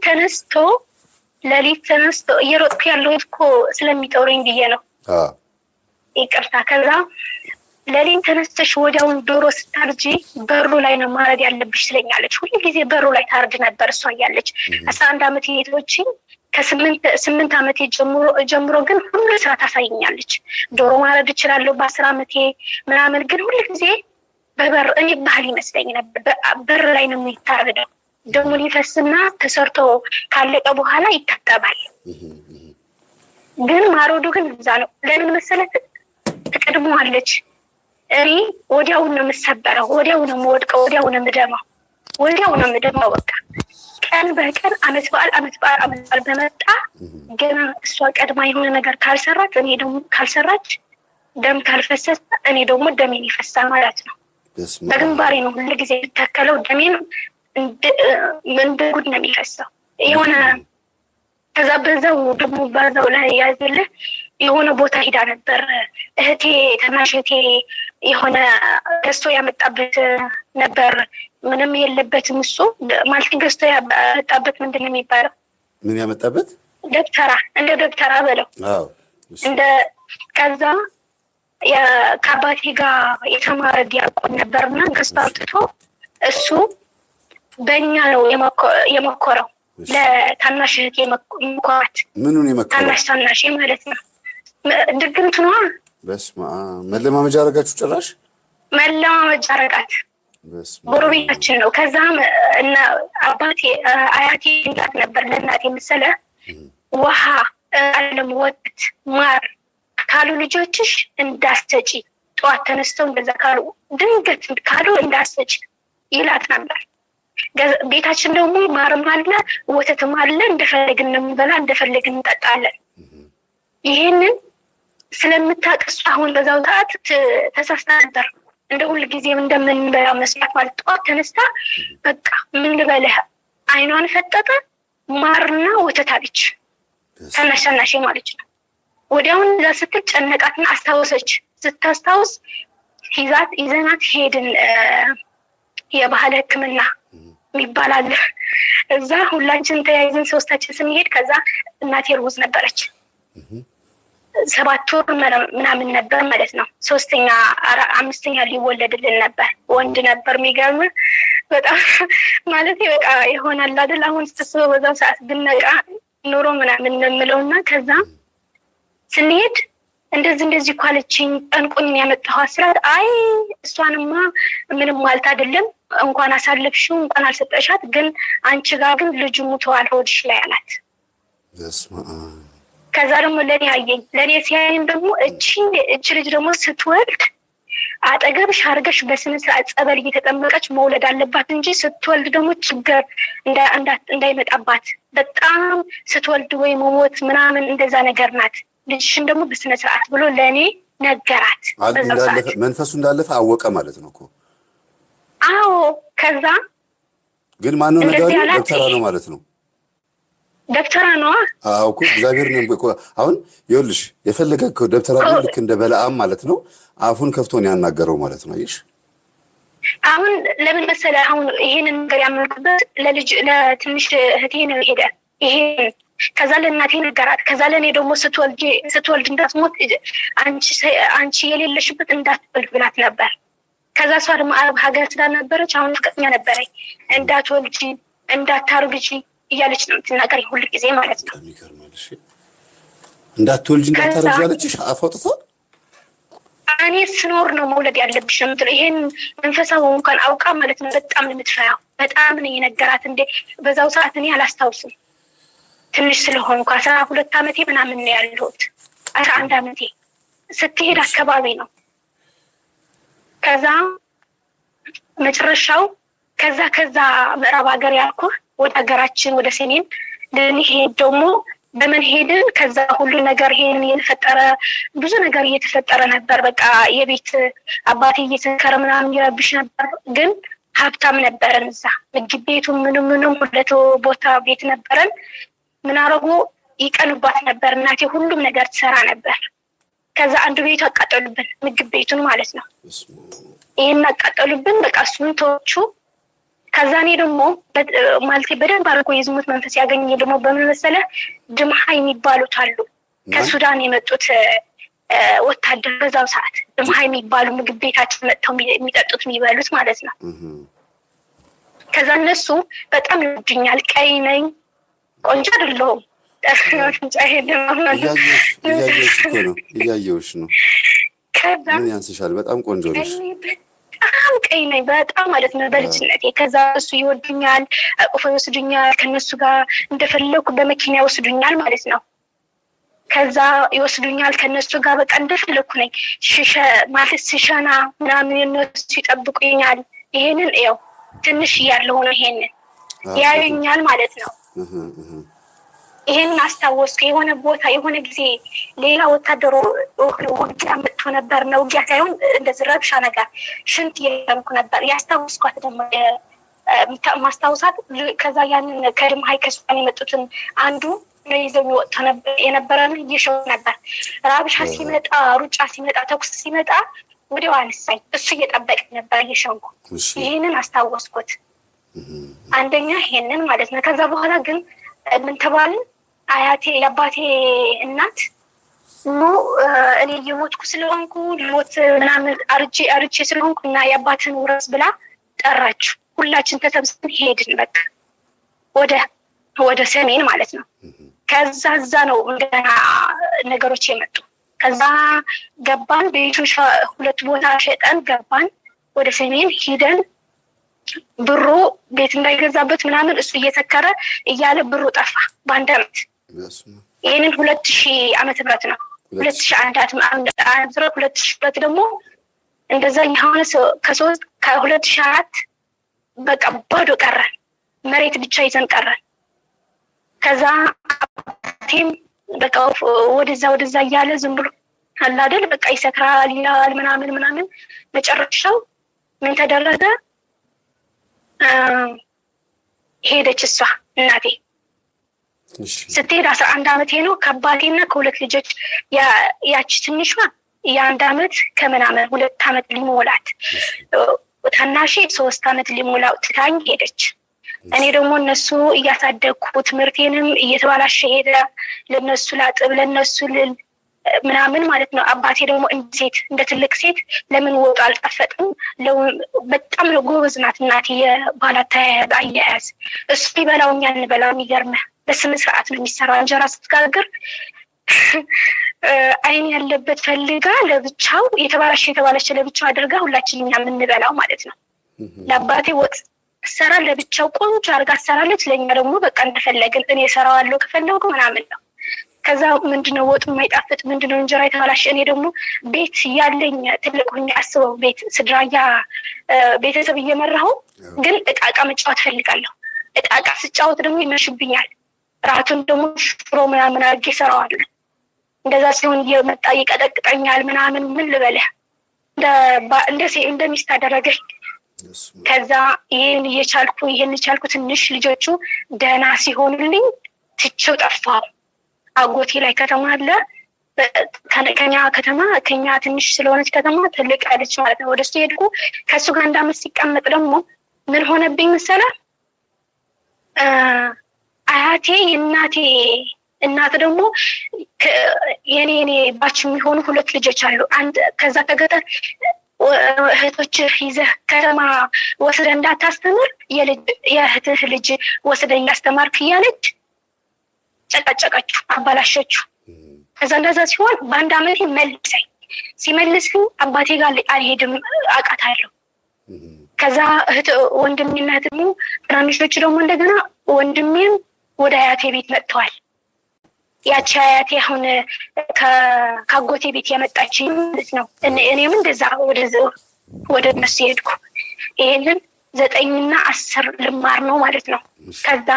ተነስቶ እየሮጥኩ ያለሁት እኮ ስለሚጠሩኝ ብዬ ነው። ይቅርታ። ከዛ ሌሊት ተነስተሽ ወዲያውን ዶሮ ስታርጂ በሩ ላይ ነው ማረድ ያለብሽ ትለኛለች። ሁሉ ጊዜ በሩ ላይ ታርድ ነበር እሷ እያለች 11 ዓመት ሄቶችኝ ከ8 ዓመቴ ጀምሮ ግን ሁሉ ስራ ታሳይኛለች። ዶሮ ማረድ እችላለሁ በ10 ዓመቴ ምናምን። ግን ሁሉ ጊዜ በበር እኔ ባህል ይመስለኝ ነበር በር ላይ ነው የሚታረደው። ደሙ ሊፈስና ተሰርቶ ካለቀ በኋላ ይታጠባል። ግን ማሮዱ ግን እዛ ነው። ለምን መሰለህ? ትቀድመዋለች። እኔ ወዲያው ነው የምሰበረው፣ ወዲያው ነው የምወድቀው፣ ወዲያው ነው የምደማው። በቃ ቀን በቀን ዓመት በዓል በመጣ ገና እሷ ቀድማ የሆነ ነገር ካልሰራች እኔ ደግሞ ካልሰራች ደም ካልፈሰሰ እኔ ደግሞ ደሜን ይፈሳል ማለት ነው። በግንባሬ ነው ሁሉ ጊዜ የተከለው። ደሜን እንደ ጉድ ነው የሚፈሰው። የሆነ ከዛ በዛው ደግሞ በዛው ላይ ያዘልህ የሆነ ቦታ ሂዳ ነበር እህቴ ታናሽ እህቴ የሆነ ገዝቶ ያመጣበት ነበር። ምንም የለበትም እሱ ማለት ገዝቶ ያመጣበት ምንድን ነው የሚባለው? ምን ያመጣበት? ደብተራ፣ እንደ ደብተራ በለው እንደ ከዛ ከአባቴ ጋር የተማረ ዲያቆን ነበርና ገዝቶ አውጥቶ እሱ በእኛ ነው የመኮረው። ለታናሽ እህት የመኮራት ምኑን የመከረው? ታናሽ ማለት ነው። ድግምት ነዋ። በስመ አብ። መለማመጃ አደረጋችሁ? ጭራሽ መለማመጃ አደረጋት። ጎረቤታችን ነው። ከዛም እና አባቴ አያቴ እንዳት ነበር ለእናቴ መሰለ ውሃ አለም ወጥ ማር ካሉ ልጆችሽ እንዳስተጪ ጠዋት ተነስተው እንደዛ ካሉ ድንገት ካሉ እንዳስተጪ ይላት ነበር። ቤታችን ደግሞ ማርም አለ ወተትም አለ፣ እንደፈለግን እንበላ እንደፈለግን እንጠጣለን። ይሄንን ስለምታቀሱ አሁን በዛው ሰዓት ተሳስታ ነበር። እንደ ሁሉ ጊዜም እንደምንበላ መስማት ማለት ጠዋት ተነስታ በቃ ምን ልበልህ አይኗን ፈጠጠ ማርና ወተት አለች። ታናሽ ማለት ነው። ወዲያውን እዛ ስትል ጨነቃትና አስታወሰች። ስታስታውስ ይዘናት ሄድን። የባህል ሕክምና የሚባል አለ እዛ ሁላችን ተያይዘን ሶስታችን ስንሄድ ከዛ እናቴ ርጉዝ ነበረች። 7 ወር ምናምን ነበር ማለት ነው። 5ኛ ሊወለድልን ነበር። ወንድ ነበር። የሚገርም በጣም ማለት በቃ ይሆናል አይደል? አሁን ስትስበው በዛው ሰዓት ብነቃ ኑሮ ምናምን እንምለውና ከዛ ስንሄድ እንደዚህ እኮ አለችኝ። ጠንቆኝ ያመጣኋት ስላት አይ እሷንማ ምንም ማለት አይደለም እንኳን አሳለፍሽው እንኳን አልሰጠሻት፣ ግን አንቺ ጋር ግን ልጁ ሙተዋል ሆድሽ ላይ አላት። ከዛ ደግሞ ለኔ አየኝ። ለኔ ሲያየኝ ደግሞ እቺ ልጅ ደግሞ ስትወልድ አጠገብሽ አድርገሽ በስነ ስርዓት ጸበል እየተጠመቀች መውለድ አለባት እንጂ ስትወልድ ደግሞ ችግር እንዳይመጣባት በጣም ስትወልድ ወይ መሞት ምናምን እንደዛ ነገር ናት። ልጅሽን ደግሞ በስነ ስርዓት ብሎ ለኔ ነገራት። መንፈሱ እንዳለፈ አወቀ ማለት ነው እኮ። አዎ። ከዛ ግን ማን ነው ነገሩ? ደብተራ ነው ማለት ነው። ደብተራ ነው። አዎ እኮ እግዚአብሔር ነው እኮ። አሁን ይኸውልሽ የፈለገ እኮ ደብተራ ነው ልክ እንደ በለዓም ማለት ነው። አፉን ከፍቶ ነው ያናገረው ማለት ነው። አይሽ አሁን ለምን መሰለ አሁን ይሄንን ነገር ያመልኩበት ለትንሽ እህቴ ነው ሄደ። ይሄን ከዛ ለእናቴ ነገራት። ከዛ ለኔ ደግሞ ስትወልድ እንዳትሞት አንቺ የሌለሽበት እንዳትወልድ ብላት ነበር። ከዛ እሷ ደግሞ አረብ ሀገር ስላልነበረች አሁን ፍቅረኛ ነበረኝ እንዳትወልጂ እንዳታርግጂ እያለች ነው የምትናገረኝ ሁሉ ጊዜ ማለት ነው። እንዳትወልጂ እንዳታርግጂ ያለችሽ አፋውጥታ እኔ ስኖር ነው መውለድ ያለብሽ የምትለው። ይሄን መንፈሳዊ እንኳን አውቃ ማለት ነው። በጣም ነው የምትፈራው። በጣም ነው የነገራት። እንደ በዛው ሰዓት እኔ አላስታውስም ትንሽ ስለሆንኩ 12 ዓመቴ ምናምን ነው ያለሁት። 11 ዓመቴ ስትሄድ አካባቢ ነው። ከዛ መጨረሻው ከዛ ምዕራብ ሀገር ያልኩ ወደ ሀገራችን ወደ ሰሜን ልንሄድ ደግሞ በምን ሄድን? ከዛ ሁሉ ነገር ይሄን የተፈጠረ ብዙ ነገር እየተፈጠረ ነበር። በቃ የቤት አባቴ እየተከረ ምናምን ይረብሽ ነበር። ግን ሀብታም ነበረን። እዛ ምግብ ቤቱ ምንም ሁለት ቦታ ቤት ነበረን። ምን አረጉ? ይቀንባት ነበር። እናቴ ሁሉም ነገር ትሰራ ነበር። ከዛ አንዱ ቤቱ አቃጠሉብን፣ ምግብ ቤቱን ማለት ነው። ይሄን አቃጠሉብን። በቃ እሱን ተወቹ። ከዛ እኔ ደግሞ ማለቴ በደንብ አድርጎ የዝሙት መንፈስ ያገኘ ደግሞ በምን መሰለ ድምሃ የሚባሉት አሉ ከሱዳን የመጡት ወታደር። በዛው ሰዓት ድምሃ የሚባሉ ምግብ ቤታችን መጥተው የሚጠጡት የሚበሉት ማለት ነው። ከዛ እነሱ በጣም ይወዱኛል። ቀይ ነኝ፣ ቆንጆ አይደለሁም። እያየሁሽ ነው። ምን ያንስሻል? በጣም ቆንጆ ነሽ። በጣም ቀይ ነኝ በጣም ማለት ነው በልጅነቴ። ከዛ እሱ ይወዱኛል፣ አቅፎ ይወስዱኛል። ከነሱ ጋር እንደፈለኩ በመኪና ይወስዱኛል ማለት ነው። ከዛ ይወስዱኛል ከነሱ ጋር በቃ እንደፈለኩ ነኝ። ማለት ሲሸና ምናምን እነሱ ይጠብቁኛል። ይሄንን ያው ትንሽ እያለሁ ነው ይሄንን ያዩኛል ማለት ነው። ይሄንን አስታወስኩ። የሆነ ቦታ የሆነ ጊዜ ሌላ ወታደሮ ውጊያ መጥቶ ነበር። ነው ውጊያ ሳይሆን እንደዚህ ረብሻ ነገር ሽንት እየተምኩ ነበር። ያስታወስኳት ደግሞ ማስታወሳት። ከዛ ያንን ከድምሃ ከሱዳን የመጡትን አንዱ ይዘው ወጥቶ ነበር የነበረን እየሸው ነበር። ራብሻ ሲመጣ፣ ሩጫ ሲመጣ፣ ተኩስ ሲመጣ ወዲያው አነሳኝ። እሱ እየጠበቀ ነበር እየሸንኩ። ይሄንን አስታወስኩት። አንደኛ ይሄንን ማለት ነው። ከዛ በኋላ ግን ምን ተባለ? አያቴ የአባቴ እናት እኔ እየሞትኩ ስለሆንኩ ልሞት ምናምን አርጄ ስለሆንኩ እና የአባትን ውረስ ብላ ጠራችሁ። ሁላችን ተሰብስበን ሄድን። በቃ ወደ ሰሜን ማለት ነው። ከዛ እዛ ነው እንደና ነገሮች የመጡ። ከዛ ገባን፣ ቤቱ 2 ቦታ ሸጠን ገባን። ወደ ሰሜን ሂደን ብሩ ቤት እንዳይገዛበት ምናምን እሱ እየተከረ እያለ ብሩ ጠፋ በአንድ አመት። ይሄንን 2000 ዓመተ ምህረት ነው። 2001 2002 ደግሞ እንደዛ የሆነ ከ2004 በቃ ባዶ ቀረን፣ መሬት ብቻ ይዘን ቀረን። ከዛ አባቴም በቃ ወደዛ እያለ ዝም ብሎ አለ አይደል በቃ ይሰክራል ይላል ምናምን። መጨረሻው ምን ተደረገ? ሄደች እሷ እናቴ ስትሄድ 11 ዓመቴ ነው። ከአባቴና ከ2 ልጆች ያቺ ትንሿ የ1 ዓመት ከምናምን 2 ዓመት ሊሞላት፣ ታናሼ 3 ዓመት ሊሞላው ትታኝ ሄደች። እኔ ደግሞ እነሱ እያሳደግኩ ትምህርቴንም እየተባላሸ ሄደ። ለነሱ ላጥብ ለነሱ ልል ምናምን ማለት ነው። አባቴ ደግሞ እንደ ትልቅ ሴት ለምን ወጡ አልጣፈጥም? በጣም ጎበዝ ናት እናቴ፣ የባላት አያያዝ እሱ ይበላው እኛ እንበላው። የሚገርምህ በስነ ስርዓት ነው የሚሰራው። እንጀራ ስትጋግር አይን ያለበት ፈልጋ ለብቻው የተባለች ለብቻው አድርጋ ሁላችን እኛ የምንበላው ማለት ነው። ለአባቴ ወጥ ሰራ ለብቻው ቆንጆ አድርጋ ሰራለች። ለኛ ደግሞ በቃ እንደፈለግን እኔ ሰራዋለሁ ከፈለጉ ምናምን ነው። ከዛ ምንድነው ወጡ የማይጣፍጥ ምንድነው እንጀራ የተባላሽ። እኔ ደግሞ ቤት ያለኝ ትልቅ ሆኜ አስበው ቤት ስድራያ ቤተሰብ እየመራሁ ግን እቃ መጫወት ፈልጋለሁ። እቃ ስጫወት ደግሞ ይመሽብኛል። ራቱን ደግሞ ሽሮ ምናምን አድርጌ ሰራዋለሁ። እንደዛ ሲሆን እየመጣ ይቀጠቅጠኛል ምናምን። ምን ልበልህ እንደ ሚስት አደረገኝ። ከዛ ይሄን የቻልኩ ትንሽ ልጆቹ ደህና ሲሆኑልኝ ትቼው ጠፋሁ። አጎቴ ላይ ከተማ አለ ከኛ ትንሽ ስለሆነች ከተማ ትልቅ ያለች ማለት ነው። ወደሱ ሄድኩ። ከሱ ጋር 1 ዓመት ሲቀመጥ ደግሞ ምን ሆነብኝ መሰለህ? አያቴ የእናቴ እናት ደግሞ የኔ ባች የሚሆኑ 2 ልጆች አሉ። ከዛ ከገጠር እህቶች ይዘህ ከተማ ወስደ እንዳታስተምር የእህትህ ልጅ ወስደ እንዳስተማርክ እያለች ጨቀጨቀችው፣ አባላሸችው። ከዛ እንደዛ ሲሆን በ1 ዓመቴ ሲመልስኝ አባቴ ጋር አልሄድም አውቃታለሁ። ከዛ ወንድሜና እህቴ ትናንሾች ደግሞ እንደገና ወንድሜም ወደ አያቴ ቤት መጥተዋል። ያቺ አያቴ አሁን ከአጎቴ ቤት ያመጣችኝ ማለት ነው። እኔም እንደዛ ወደ እነሱ ሄድኩ። ይሄንን 9 እና 10 ልማር ነው ማለት ነው። ከዛ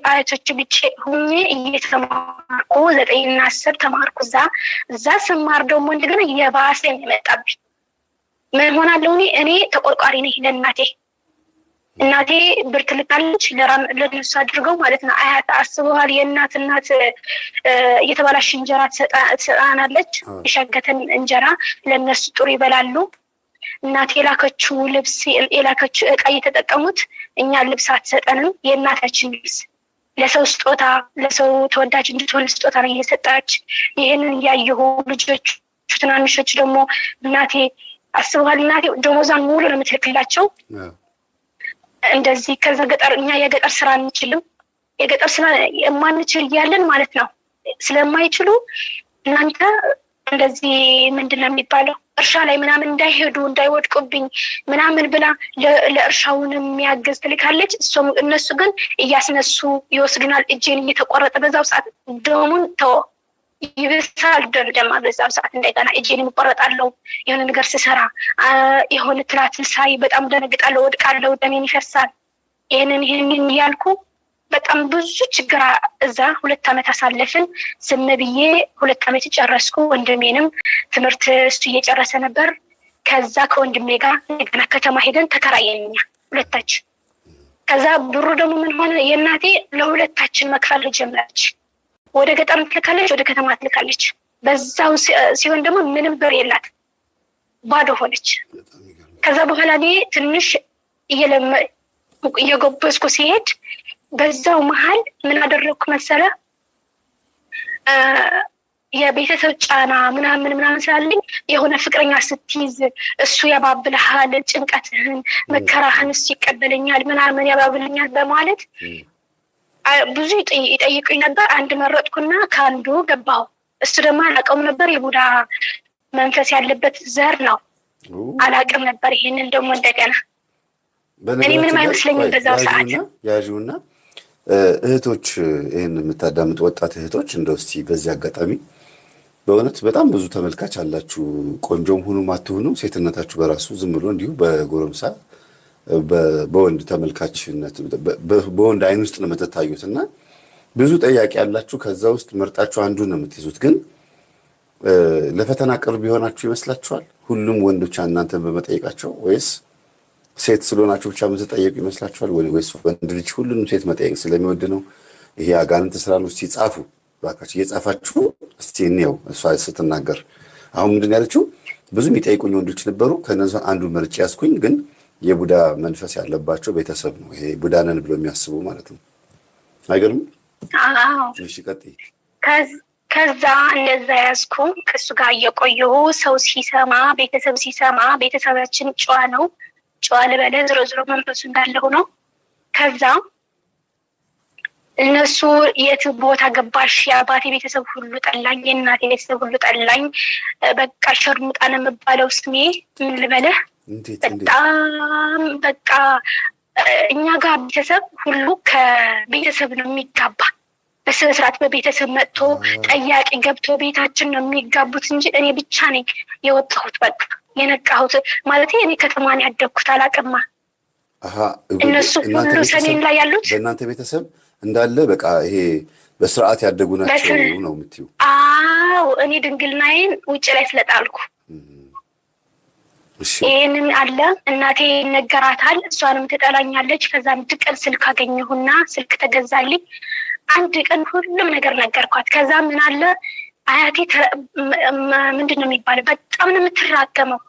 አያቶች ብቻ ሁኜ እየተማርኩ 9 እና 10 ተማርኩ። እዛ ስማር ደግሞ እንደገና የባሰ የመጣብኝ ምን ሆናለሁ? እኔ ተቆርቋሪ ነኝ እናቴ ብር ትልካለች ለነሱ አድርገው ማለት ነው። አያት አስበዋል። የእናት የተባላሽ እንጀራ ትሰጣናለች። የሻገተን እንጀራ ለነሱ ጥሩ ይበላሉ። እናቴ የላከችው ልብስ የላከችው እቃ እየተጠቀሙት እኛ ልብስ አትሰጠንም። የእናታችን ልብስ ለሰው ስጦታ ለሰው ተወዳጅ እንድትሆን ስጦታ ነው እየሰጣች። ይህንን እያየሁ ልጆች ትናንሾች ደግሞ እናቴ አስበዋል። እናቴ ደሞዟን ሙሉ ነው የምትልክላቸው። እንደዚህ ከዛ እኛ የገጠር ስራ አንችልም። የገጠር ስራ የማንችል እያለን ማለት ነው ስለማይችሉ እናንተ እንደዚህ ምንድነው የሚባለው እርሻ ላይ ምናምን እንዳይሄዱ እንዳይወድቁብኝ ምናምን ብላ ለእርሻውን የሚያገዝ ትልካለች። እነሱ ግን እያስነሱ ይወስዱናል። እጄን እየተቆረጠ በዛው ሰዓት ደሙን ይብሳል። ደማ በዛው ሰዓት እንደገና እጄን ይቆረጣለሁ። የሆነ ነገር ስሰራ የሆነ ትላትን ሳይ በጣም ደነግጣለሁ፣ ወድቃለሁ፣ ደሜን ይፈሳል። ይሄንን እያልኩ በጣም ብዙ ችግር እዛ 2 ዓመት አሳለፍን። ዝም ብዬ 2 ዓመት ጨረስኩ። ወንድሜንም ትምህርት እሱ እየጨረሰ ነበር። ከዛ ከወንድሜ ጋር እንደገና ከተማ ሄደን ተከራየን ሁለታችን። ከዛ ብሩ ደግሞ ምን ሆነ? የእናቴ ለሁለታችን መክፈል ጀመረች። ወደ ገጠር ትልካለች፣ ወደ ከተማ ትልካለች። በዛው ሲሆን ደግሞ ምንም ብር የላት፣ ባዶ ሆነች። ከዛ በኋላ እኔ ትንሽ እየጎበዝኩ ሲሄድ በዛው መሀል ምን አደረግኩ መሰለ? የቤተሰብ ጫና ምናምን ስላለኝ የሆነ ፍቅረኛ ስትይዝ እሱ ያባብልሃል፣ ጭንቀትህን መከራህን እሱ ይቀበለኛል ምናምን ያባብልኛል በማለት ብዙ ይጠይቁኝ ነበር። አንድ መረጥኩና ከአንዱ ገባሁ። እሱ ደግሞ አላውቀውም ነበር፣ የቡዳ መንፈስ ያለበት ዘር ነው። አላውቅም ነበር። ይሄንን ደግሞ እንደገና እኔ ምንም አይመስለኝም በዛው ሰዓት። ያዡና እህቶች፣ ይሄን የምታዳምጡ ወጣት እህቶች እንደው እስቲ በዚህ አጋጣሚ በእውነት በጣም ብዙ ተመልካች አላችሁ። ቆንጆም ሁኑ ማትሆኑ ሴትነታችሁ በራሱ ዝም ብሎ እንዲሁ በጎረምሳ በወንድ ተመልካችነት በወንድ አይን ውስጥ ነው የምትታዩት እና ብዙ ጠያቂ ያላችሁ። ከዛ ውስጥ መርጣችሁ አንዱን ነው የምትይዙት። ግን ለፈተና ቅርብ ቢሆናችሁ ይመስላችኋል ሁሉም ወንዶች እናንተን በመጠየቃቸው? ወይስ ሴት ስለሆናችሁ ብቻ የምትጠየቁ ይመስላችኋል? ወይስ ወንድ ልጅ ሁሉንም ሴት መጠየቅ ስለሚወድ ነው? ይሄ አጋንንት ስራ ነው? እስቲ ጻፉ ባካችሁ፣ እየጻፋችሁ እስቲ እንየው። እሷ ስትናገር አሁን ምንድን ያለችው? ብዙ የሚጠይቁኝ ወንዶች ነበሩ፣ ከነዛ አንዱ መርጬ ያስኩኝ። ግን የቡዳ መንፈስ ያለባቸው ቤተሰብ ነው። ይሄ ቡዳ ነን ብሎ የሚያስቡ ማለት ነው። አይገርም? እሺ ቀጥይ። ከዛ እንደዛ ያዝኩ። ከሱ ጋር እየቆየሁ ሰው ሲሰማ፣ ቤተሰብ ሲሰማ፣ ቤተሰባችን ጨዋ ነው፣ ጨዋ ልበለ ዝሮ መንፈሱ እንዳለው ነው። ከዛ እነሱ የት ቦታ ገባሽ? የአባቴ ቤተሰብ ሁሉ ጠላኝ፣ የእናቴ ቤተሰብ ሁሉ ጠላኝ። በቃ ሸርሙጣ ነው የምባለው ስሜ። ምን ልበለህ፣ በጣም በቃ እኛ ጋር ቤተሰብ ሁሉ ከቤተሰብ ነው የሚጋባ። በስነ ስርዓት በቤተሰብ መጥቶ ጠያቂ ገብቶ ቤታችን ነው የሚጋቡት እንጂ እኔ ብቻ ነኝ የወጣሁት። በቃ የነቃሁት ማለት እኔ ከተማን ያደግኩት አላቅማ። እነሱ ሁሉ ሰሜን ላይ ያሉት በእናንተ ቤተሰብ እንዳለ በቃ ይሄ በስርዓት ያደጉ ናቸው ነው የምትይው? አዎ፣ እኔ ድንግልናዬን ውጭ ላይ ስለጣልኩ ይህንን አለ። እናቴ ይነገራታል፣ እሷንም ትጠላኛለች። ከዛ አንድ ቀን ስልክ አገኘሁና ስልክ ተገዛልኝ። አንድ ቀን ሁሉም ነገር ነገርኳት። ከዛ ምን አለ አያቴ ምንድን ነው የሚባለው፣ በጣም ነው የምትራገመው።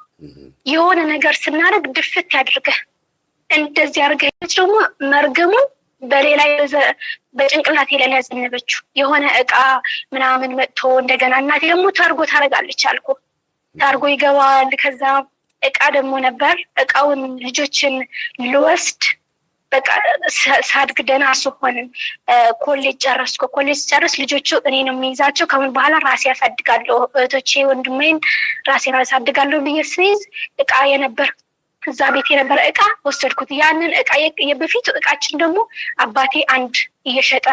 የሆነ ነገር ስናደርግ ድፍት ያድርገህ እንደዚህ ያድርገች። ደግሞ መርገሙ በሌላ በጭንቅላቴ ላይ ያዘነበችው የሆነ እቃ ምናምን መጥቶ እንደገና እናቴ ደግሞ ታርጎ ታረጋለች አልኩ። ታርጎ ይገባል። ከዛ እቃ ደግሞ ነበር። እቃውን ልጆችን ልወስድ በቃ ሳድግ ደህና ስሆን ኮሌጅ ጨረስኩ። ኮሌጅ ጨርስ ልጆቹ እኔ ነው የሚይዛቸው። ከምን በኋላ ራሴ ያሳድጋለሁ፣ እህቶቼ ወንድሜን ራሴን ያሳድጋለሁ ብዬ ስይዝ እቃ የነበር እዛ ቤት የነበረ እቃ ወሰድኩት። ያንን እቃ የበፊቱ እቃችን ደግሞ አባቴ አንድ እየሸጠ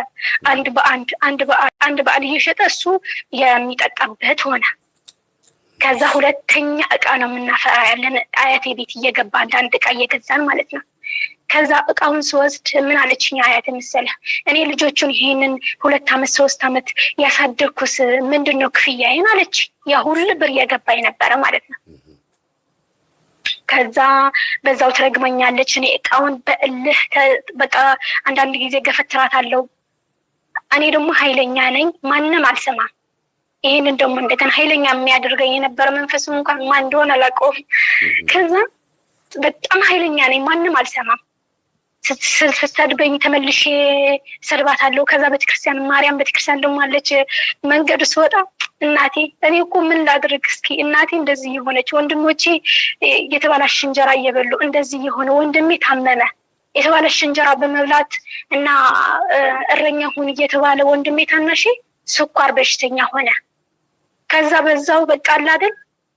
አንድ በአንድ እየሸጠ እሱ የሚጠጣበት ሆነ። ከዛ ሁለተኛ እቃ ነው የምናፈራ ያለን አያቴ ቤት እየገባ አንዳንድ እቃ እየገዛን ማለት ነው። ከዛ እቃውን ስወስድ ምን አለችኝ አያቴ መሰለህ፣ እኔ ልጆቹን ይሄንን 2 ዓመት 3 ዓመት ያሳደግኩስ ምንድነው ክፍያዬን አለች። ያ ሁሉ ብር እየገባኝ ነበረ ማለት ነው። ከዛ በዛው ትረግመኛለች። እኔ እቃውን በእልህ በቃ አንዳንድ ጊዜ ገፈትራታለሁ። እኔ ደግሞ ኃይለኛ ነኝ፣ ማንም አልሰማም። ይሄንን ደግሞ እንደገና ኃይለኛ የሚያደርገኝ የነበረ መንፈስም እንኳን ማን እንደሆነ አላውቀውም። ከዛ በጣም ኃይለኛ ነኝ፣ ማንም አልሰማም። ስትሰድበኝ ተመልሼ ሰድባታለሁ። ከዛ ቤተክርስቲያን ማርያም ቤተክርስቲያን ደግሞ አለች። መንገዱ ስወጣ እናቴ እኔ እኮ ምን ላድርግ እስኪ እናቴ እንደዚህ የሆነች፣ ወንድሞቼ የተባላሽ እንጀራ እየበሉ እንደዚህ የሆነ፣ ወንድሜ ታመመ የተባላሽ እንጀራ በመብላት እና እረኛ ሁን እየተባለ ወንድሜ ታናሽ ስኳር በሽተኛ ሆነ። ከዛ በዛው በቃ አይደል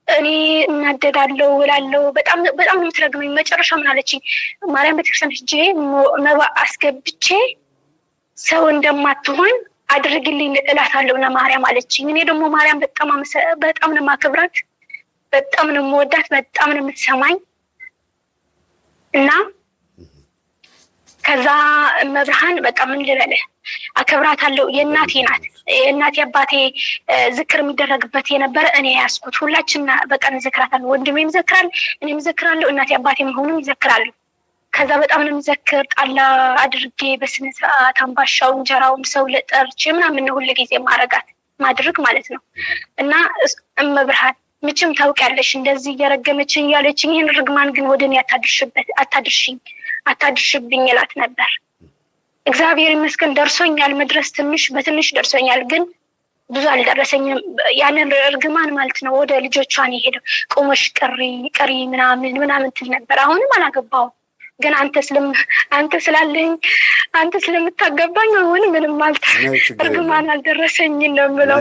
እኔ እናደዳለሁ እላለሁ። በጣም በጣም ነው የምትረግመኝ። መጨረሻ ምን አለችኝ፣ ማርያም ቤተክርስቲያን ሂጄ መባ አስገብቼ ሰው እንደማትሆን አድርግልኝ እላታለሁ እና ማርያም አለችኝ። እኔ ደግሞ ማርያም በጣም ነው የማከብራት፣ በጣም ነው የምወዳት፣ በጣም ነው የምትሰማኝ እና ከዛ መብርሃን በቃ ምን ልበልህ አከብራታለሁ። የእናቴ ናት። የእናቴ አባቴ ዝክር የሚደረግበት የነበረ እኔ ያስኩት። ሁላችን በቃ እንዘክራታለን። ወንድሜም ይዘክራል፣ እኔም ይዘክራለሁ፣ እናቴ አባቴ መሆኑም ይዘክራሉ። ከዛ በጣም ነው የምዘክር። ጣላ አድርጌ በስነ ስርዓት አምባሻው እንጀራውን ሰው ለጠርቼ ምናምን ነው ሁሉ ጊዜ ማድረግ ማለት ነው። እና እመብርሃን ምችም ታውቂያለሽ እንደዚህ እየረገመችኝ እያለችኝ ይህን ርግማን ግን ወደ እኔ አታድርሽብኝ እላት ነበር። እግዚአብሔር ይመስገን ደርሶኛል። መድረስ በትንሽ ደርሶኛል። ግን ብዙ አልደረሰኝም። ያንን እርግማን ማለት ነው ወደ ልጆቿን የሄደው ቆመሽ ቀሪ ምናምን ትል ነበር። አሁንም አላገባው ግን አንተ ስላለኝ አንተ ስለምታገባኝ አሁን ምንም ማለት እርግማን አልደረሰኝ ነው የምለው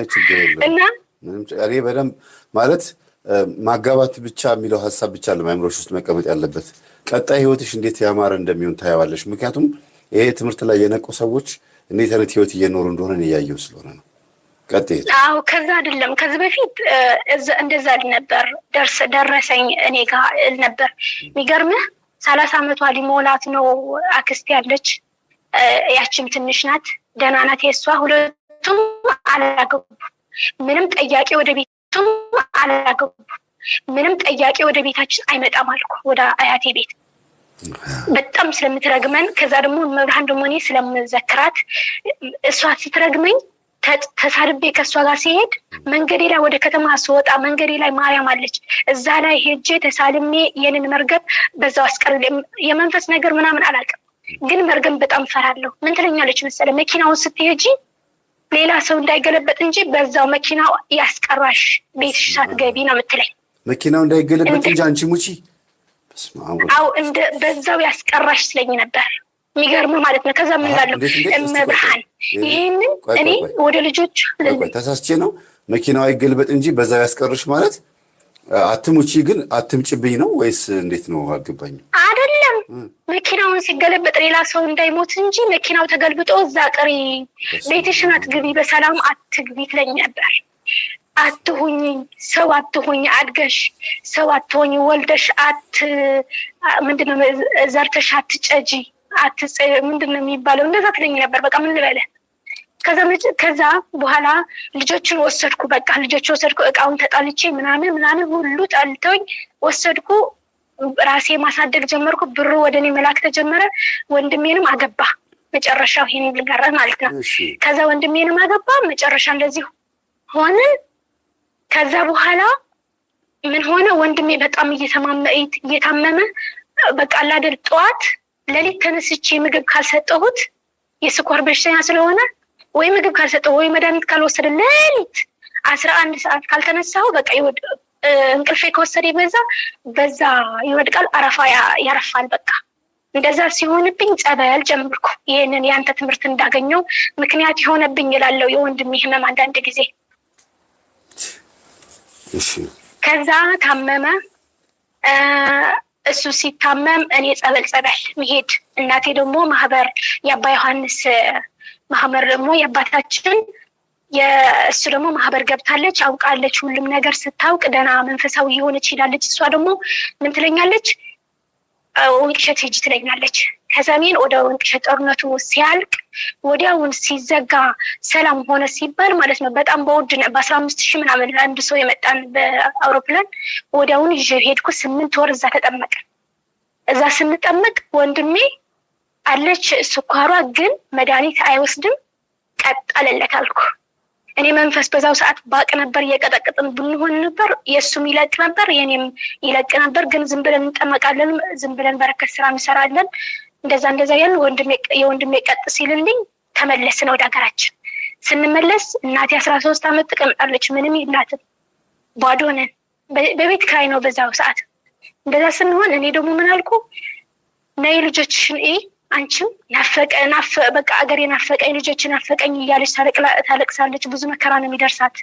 እና እኔ በደንብ ማለት ማጋባት ብቻ የሚለው ሐሳብ ብቻ ለማይምሮሽ ውስጥ መቀመጥ ያለበት ቀጣይ ህይወትሽ እንዴት ያማረ እንደሚሆን ታያዋለሽ። ምክንያቱም ይሄ ትምህርት ላይ የነቁ ሰዎች እንዴት አይነት ህይወት እየኖሩ እንደሆነ እያየሁ ስለሆነ ነው። አዎ ከዛ አይደለም ከዚህ በፊት እንደዛ ነበር ደረሰኝ እኔ ጋር ነበር። የሚገርምህ 30 ዓመቷ ሊሞላት ነው አክስቴ ያለች ያቺም ትንሽ ናት ደህና ናት። የሷ ሁለቱም አላገቡ ምንም ጠያቄ ወደ ቤቱም አላገቡ ምንም ጠያቄ ወደ ቤታችን አይመጣም አልኩ ወደ አያቴ ቤት በጣም ስለምትረግመን። ከዛ ደግሞ መብርሃን ደግሞ እኔ ስለምዘክራት እሷ ስትረግመኝ ተሳድቤ ከሷ ጋር ሲሄድ መንገዴ ላይ ወደ ከተማ ስወጣ መንገዴ ላይ ማርያም አለች እዛ ላይ ሄጄ ተሳልሜ የንን መርገም በዛው አስቀር የመንፈስ ነገር ምናምን አላውቅም ግን መርገም በጣም ፈራለሁ። ምን ትለኛለች መሰለህ መኪናውን ስትሄጂ ሌላ ሰው እንዳይገለበጥ እንጂ በዛው መኪናው ያስቀራሽ ቤትሽ ሳትገቢ ነው የምትለኝ። መኪናው እንዳይገለበጥ እንጂ አንቺ ሙቺ አው እንደ በዛው ያስቀራሽ ስለኝ ነበር። የሚገርም ማለት ነው። ከዛ ምን ላለው መብርሃን ይሄንን እኔ ወደ ልጆች ተሳስቼ ነው መኪናው አይገልበጥ እንጂ በዛው ያስቀርሽ ማለት አትሙቺ ግን አትምጭብኝ ነው ወይስ እንዴት ነው? አልገባኝም። አይደለም መኪናውን ሲገለበጥ ሌላ ሰው እንዳይሞት እንጂ መኪናው ተገልብጦ እዛ ቀሪ ቤትሽን አትግቢ በሰላም አትግቢ ትለኝ ነበር። አትሁኝ ሰው አትሁኝ አድገሽ ሰው አትሁኝ ወልደሽ ምንድነው ዘርተሽ አትጨጂ ምንድነው የሚባለው እንደዛ ትለኝ ነበር። በቃ ምን ልበልህ። ከዛ በኋላ ልጆችን ወሰድኩ። በቃ ልጆችን ወሰድኩ። እቃውን ተጣልቼ ምናምን ሁሉ ጣልተውኝ ወሰድኩ። ራሴ ማሳደግ ጀመርኩ። ብሩ ወደ እኔ መላክ ተጀመረ። ወንድሜንም አገባ። መጨረሻው ይሄን ልንገርህ ማለት ነው። ከዛ ወንድሜንም አገባ። መጨረሻ እንደዚህ ሆነ። ከዛ በኋላ ምን ሆነ ወንድሜ በጣም እየታመመ በቃ አላደል ጠዋት ለሊት ተነስቼ ምግብ ካልሰጠሁት የስኳር በሽተኛ ስለሆነ ወይ ምግብ ካልሰጠሁ ወይ መድኃኒት ካልወሰደ ለሊት 11 ሰዓት ካልተነሳሁ በቃ እንቅልፌ ከወሰደ በዛ ይወድቃል። አረፋ ያረፋል። በቃ እንደዛ ሲሆንብኝ ጸበል ጀመርኩ። ይሄንን ያንተ ትምህርት እንዳገኘው ምክንያት የሆነብኝ ይላለው የወንድሜ ህመም አንዳንድ ጊዜ ከዛ ታመመ። እሱ ሲታመም እኔ ጸበል መሄድ እናቴ ደግሞ ማህበር የአባ ዮሐንስ ማህበር ደግሞ የአባታችን የእሱ ደግሞ ማህበር ገብታለች አውቃለች። ሁሉም ነገር ስታውቅ ደና መንፈሳዊ የሆነች ሄዳለች። እሷ ደግሞ ምን ትለኛለች? ወንቅሸት ሂጂ ትለኛለች። ከሰሜን ወደ ወንቅሸት ጦርነቱ ሲያልቅ ወዲያውን ሲዘጋ ሰላም ሆነ ሲባል ማለት ነው በጣም በውድ ነው። በ15,000 ምናምን አንድ ሰው የመጣን በአውሮፕላን ወዲያውን ይዤ ሄድኩ። 8 ወር እዛ ተጠመቀ። እዛ ስንጠመቅ ወንድሜ አለች ስኳሯ ግን መድኃኒት አይወስድም ቀጠለለት አልኩ። እኔ መንፈስ በዛው ሰዓት ባቅ ነበር። እየቀጠቀጥን ብንሆን ነበር የእሱም ይለቅ ነበር የኔም ይለቅ ነበር። ግን ዝም ብለን እንጠመቃለን፣ ዝም ብለን በረከት ስራ እንሰራለን። እንደዛ ያን የወንድሜ ቀጥ ሲልልኝ ተመለስን ወደ ሀገራችን። ስንመለስ እናቴ 13 ዓመት ተቀምጣለች። ምንም የላትም፣ ባዶ ነን። በቤት ክራይ ነው በዛው ሰዓት። እንደዛ ስንሆን እኔ ደግሞ ምን አልኩ? ነይ ልጆችሽን አንቺም በቃ አገሬ ናፈቀኝ፣ ልጆች ናፈቀኝ እያለች ታለቅሳለች። ብዙ መከራ ነው የሚደርሳት፣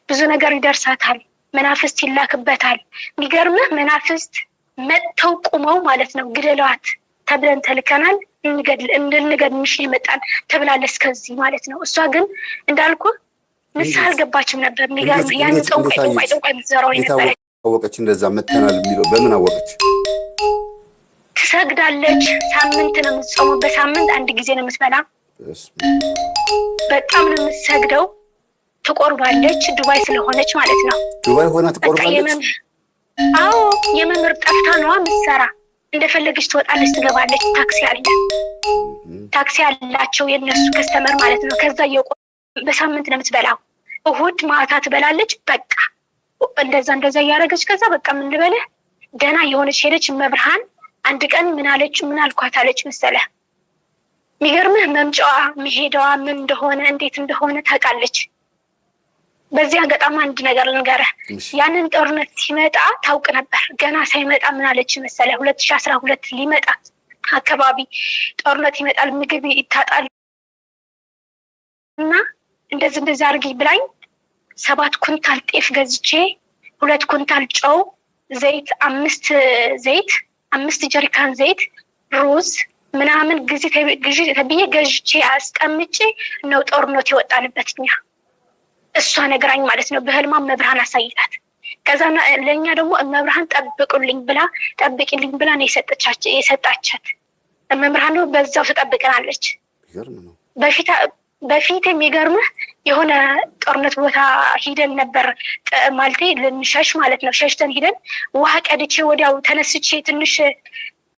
ብዙ ነገር ይደርሳታል። መናፍስት ይላክበታል። የሚገርምህ መናፍስት መጥተው ቁመው ማለት ነው ግደሏት ተብለን ተልከናል። እንድንገድልሽ የመጣን ተብላለች ከዚህ ማለት ነው። እሷ ግን እንዳልኩ ንስሐ አልገባችም ነበር። የሚገርምህ ያን ጠንቋይ የምትዘራው ነበር። አወቀች እንደዛ መተናል የሚለው በምን አወቀች? ትሰግዳለች። ሳምንት ነው የምትጾመው። በሳምንት አንድ ጊዜ ነው የምትበላ። በጣም ነው የምትሰግደው። ትቆርባለች። ዱባይ ስለሆነች ማለት ነው። ዱባይ ሆና ትቆርባለች። አዎ የመምህር ጠፍታ ነዋ የምትሰራ። እንደፈለገች ትወጣለች፣ ትገባለች። ታክሲ አላቸው የነሱ ከስተመር ማለት ነው። ከዛ በሳምንት ነው የምትበላው። እሁድ ማታ ትበላለች። በቃ እንደዛ እያደረገች ከዛ በቃ ምን ልበልህ ደህና የሆነች ሄደች። መብርሃን አንድ ቀን ምን አልኳት አለች መሰለህ? የሚገርምህ መምጫዋ መሄዳዋ ምን እንደሆነ እንዴት እንደሆነ ታውቃለች። በዚህ አጋጣሚ አንድ ነገር ልንገርህ። ያንን ጦርነት ሲመጣ ታውቅ ነበር። ገና ሳይመጣ ምን አለች መሰለህ? 2012 ሊመጣ አካባቢ ጦርነት ይመጣል፣ ምግብ ይታጣል እና እንደዚህ አድርጊ ብላኝ 7 ኩንታል ጤፍ ገዝቼ 2 ኩንታል ጨው፣ ዘይት 5 ጀሪካን ዘይት፣ ሩዝ ምናምን ግዢ ተብዬ ገዝቼ አስቀምጬ ነው ጦርነት የወጣንበት እኛ። እሷ ነግራኝ ማለት ነው። በህልማም መብርሃን አሳይታት። ከዛ ለኛ ደግሞ መብርሃን ጠብቂልኝ ብላ ነው የሰጣቻት። መብርሃን ነው በዛው ተጠብቀናለች። በፊት የሚገርምህ የሆነ ጦርነት ቦታ ሂደን ነበር ማለቴ ልንሸሽ ማለት ነው። ሸሽተን ሂደን ውሃ ቀድቼ ወዲያው ተነስቼ ትንሽ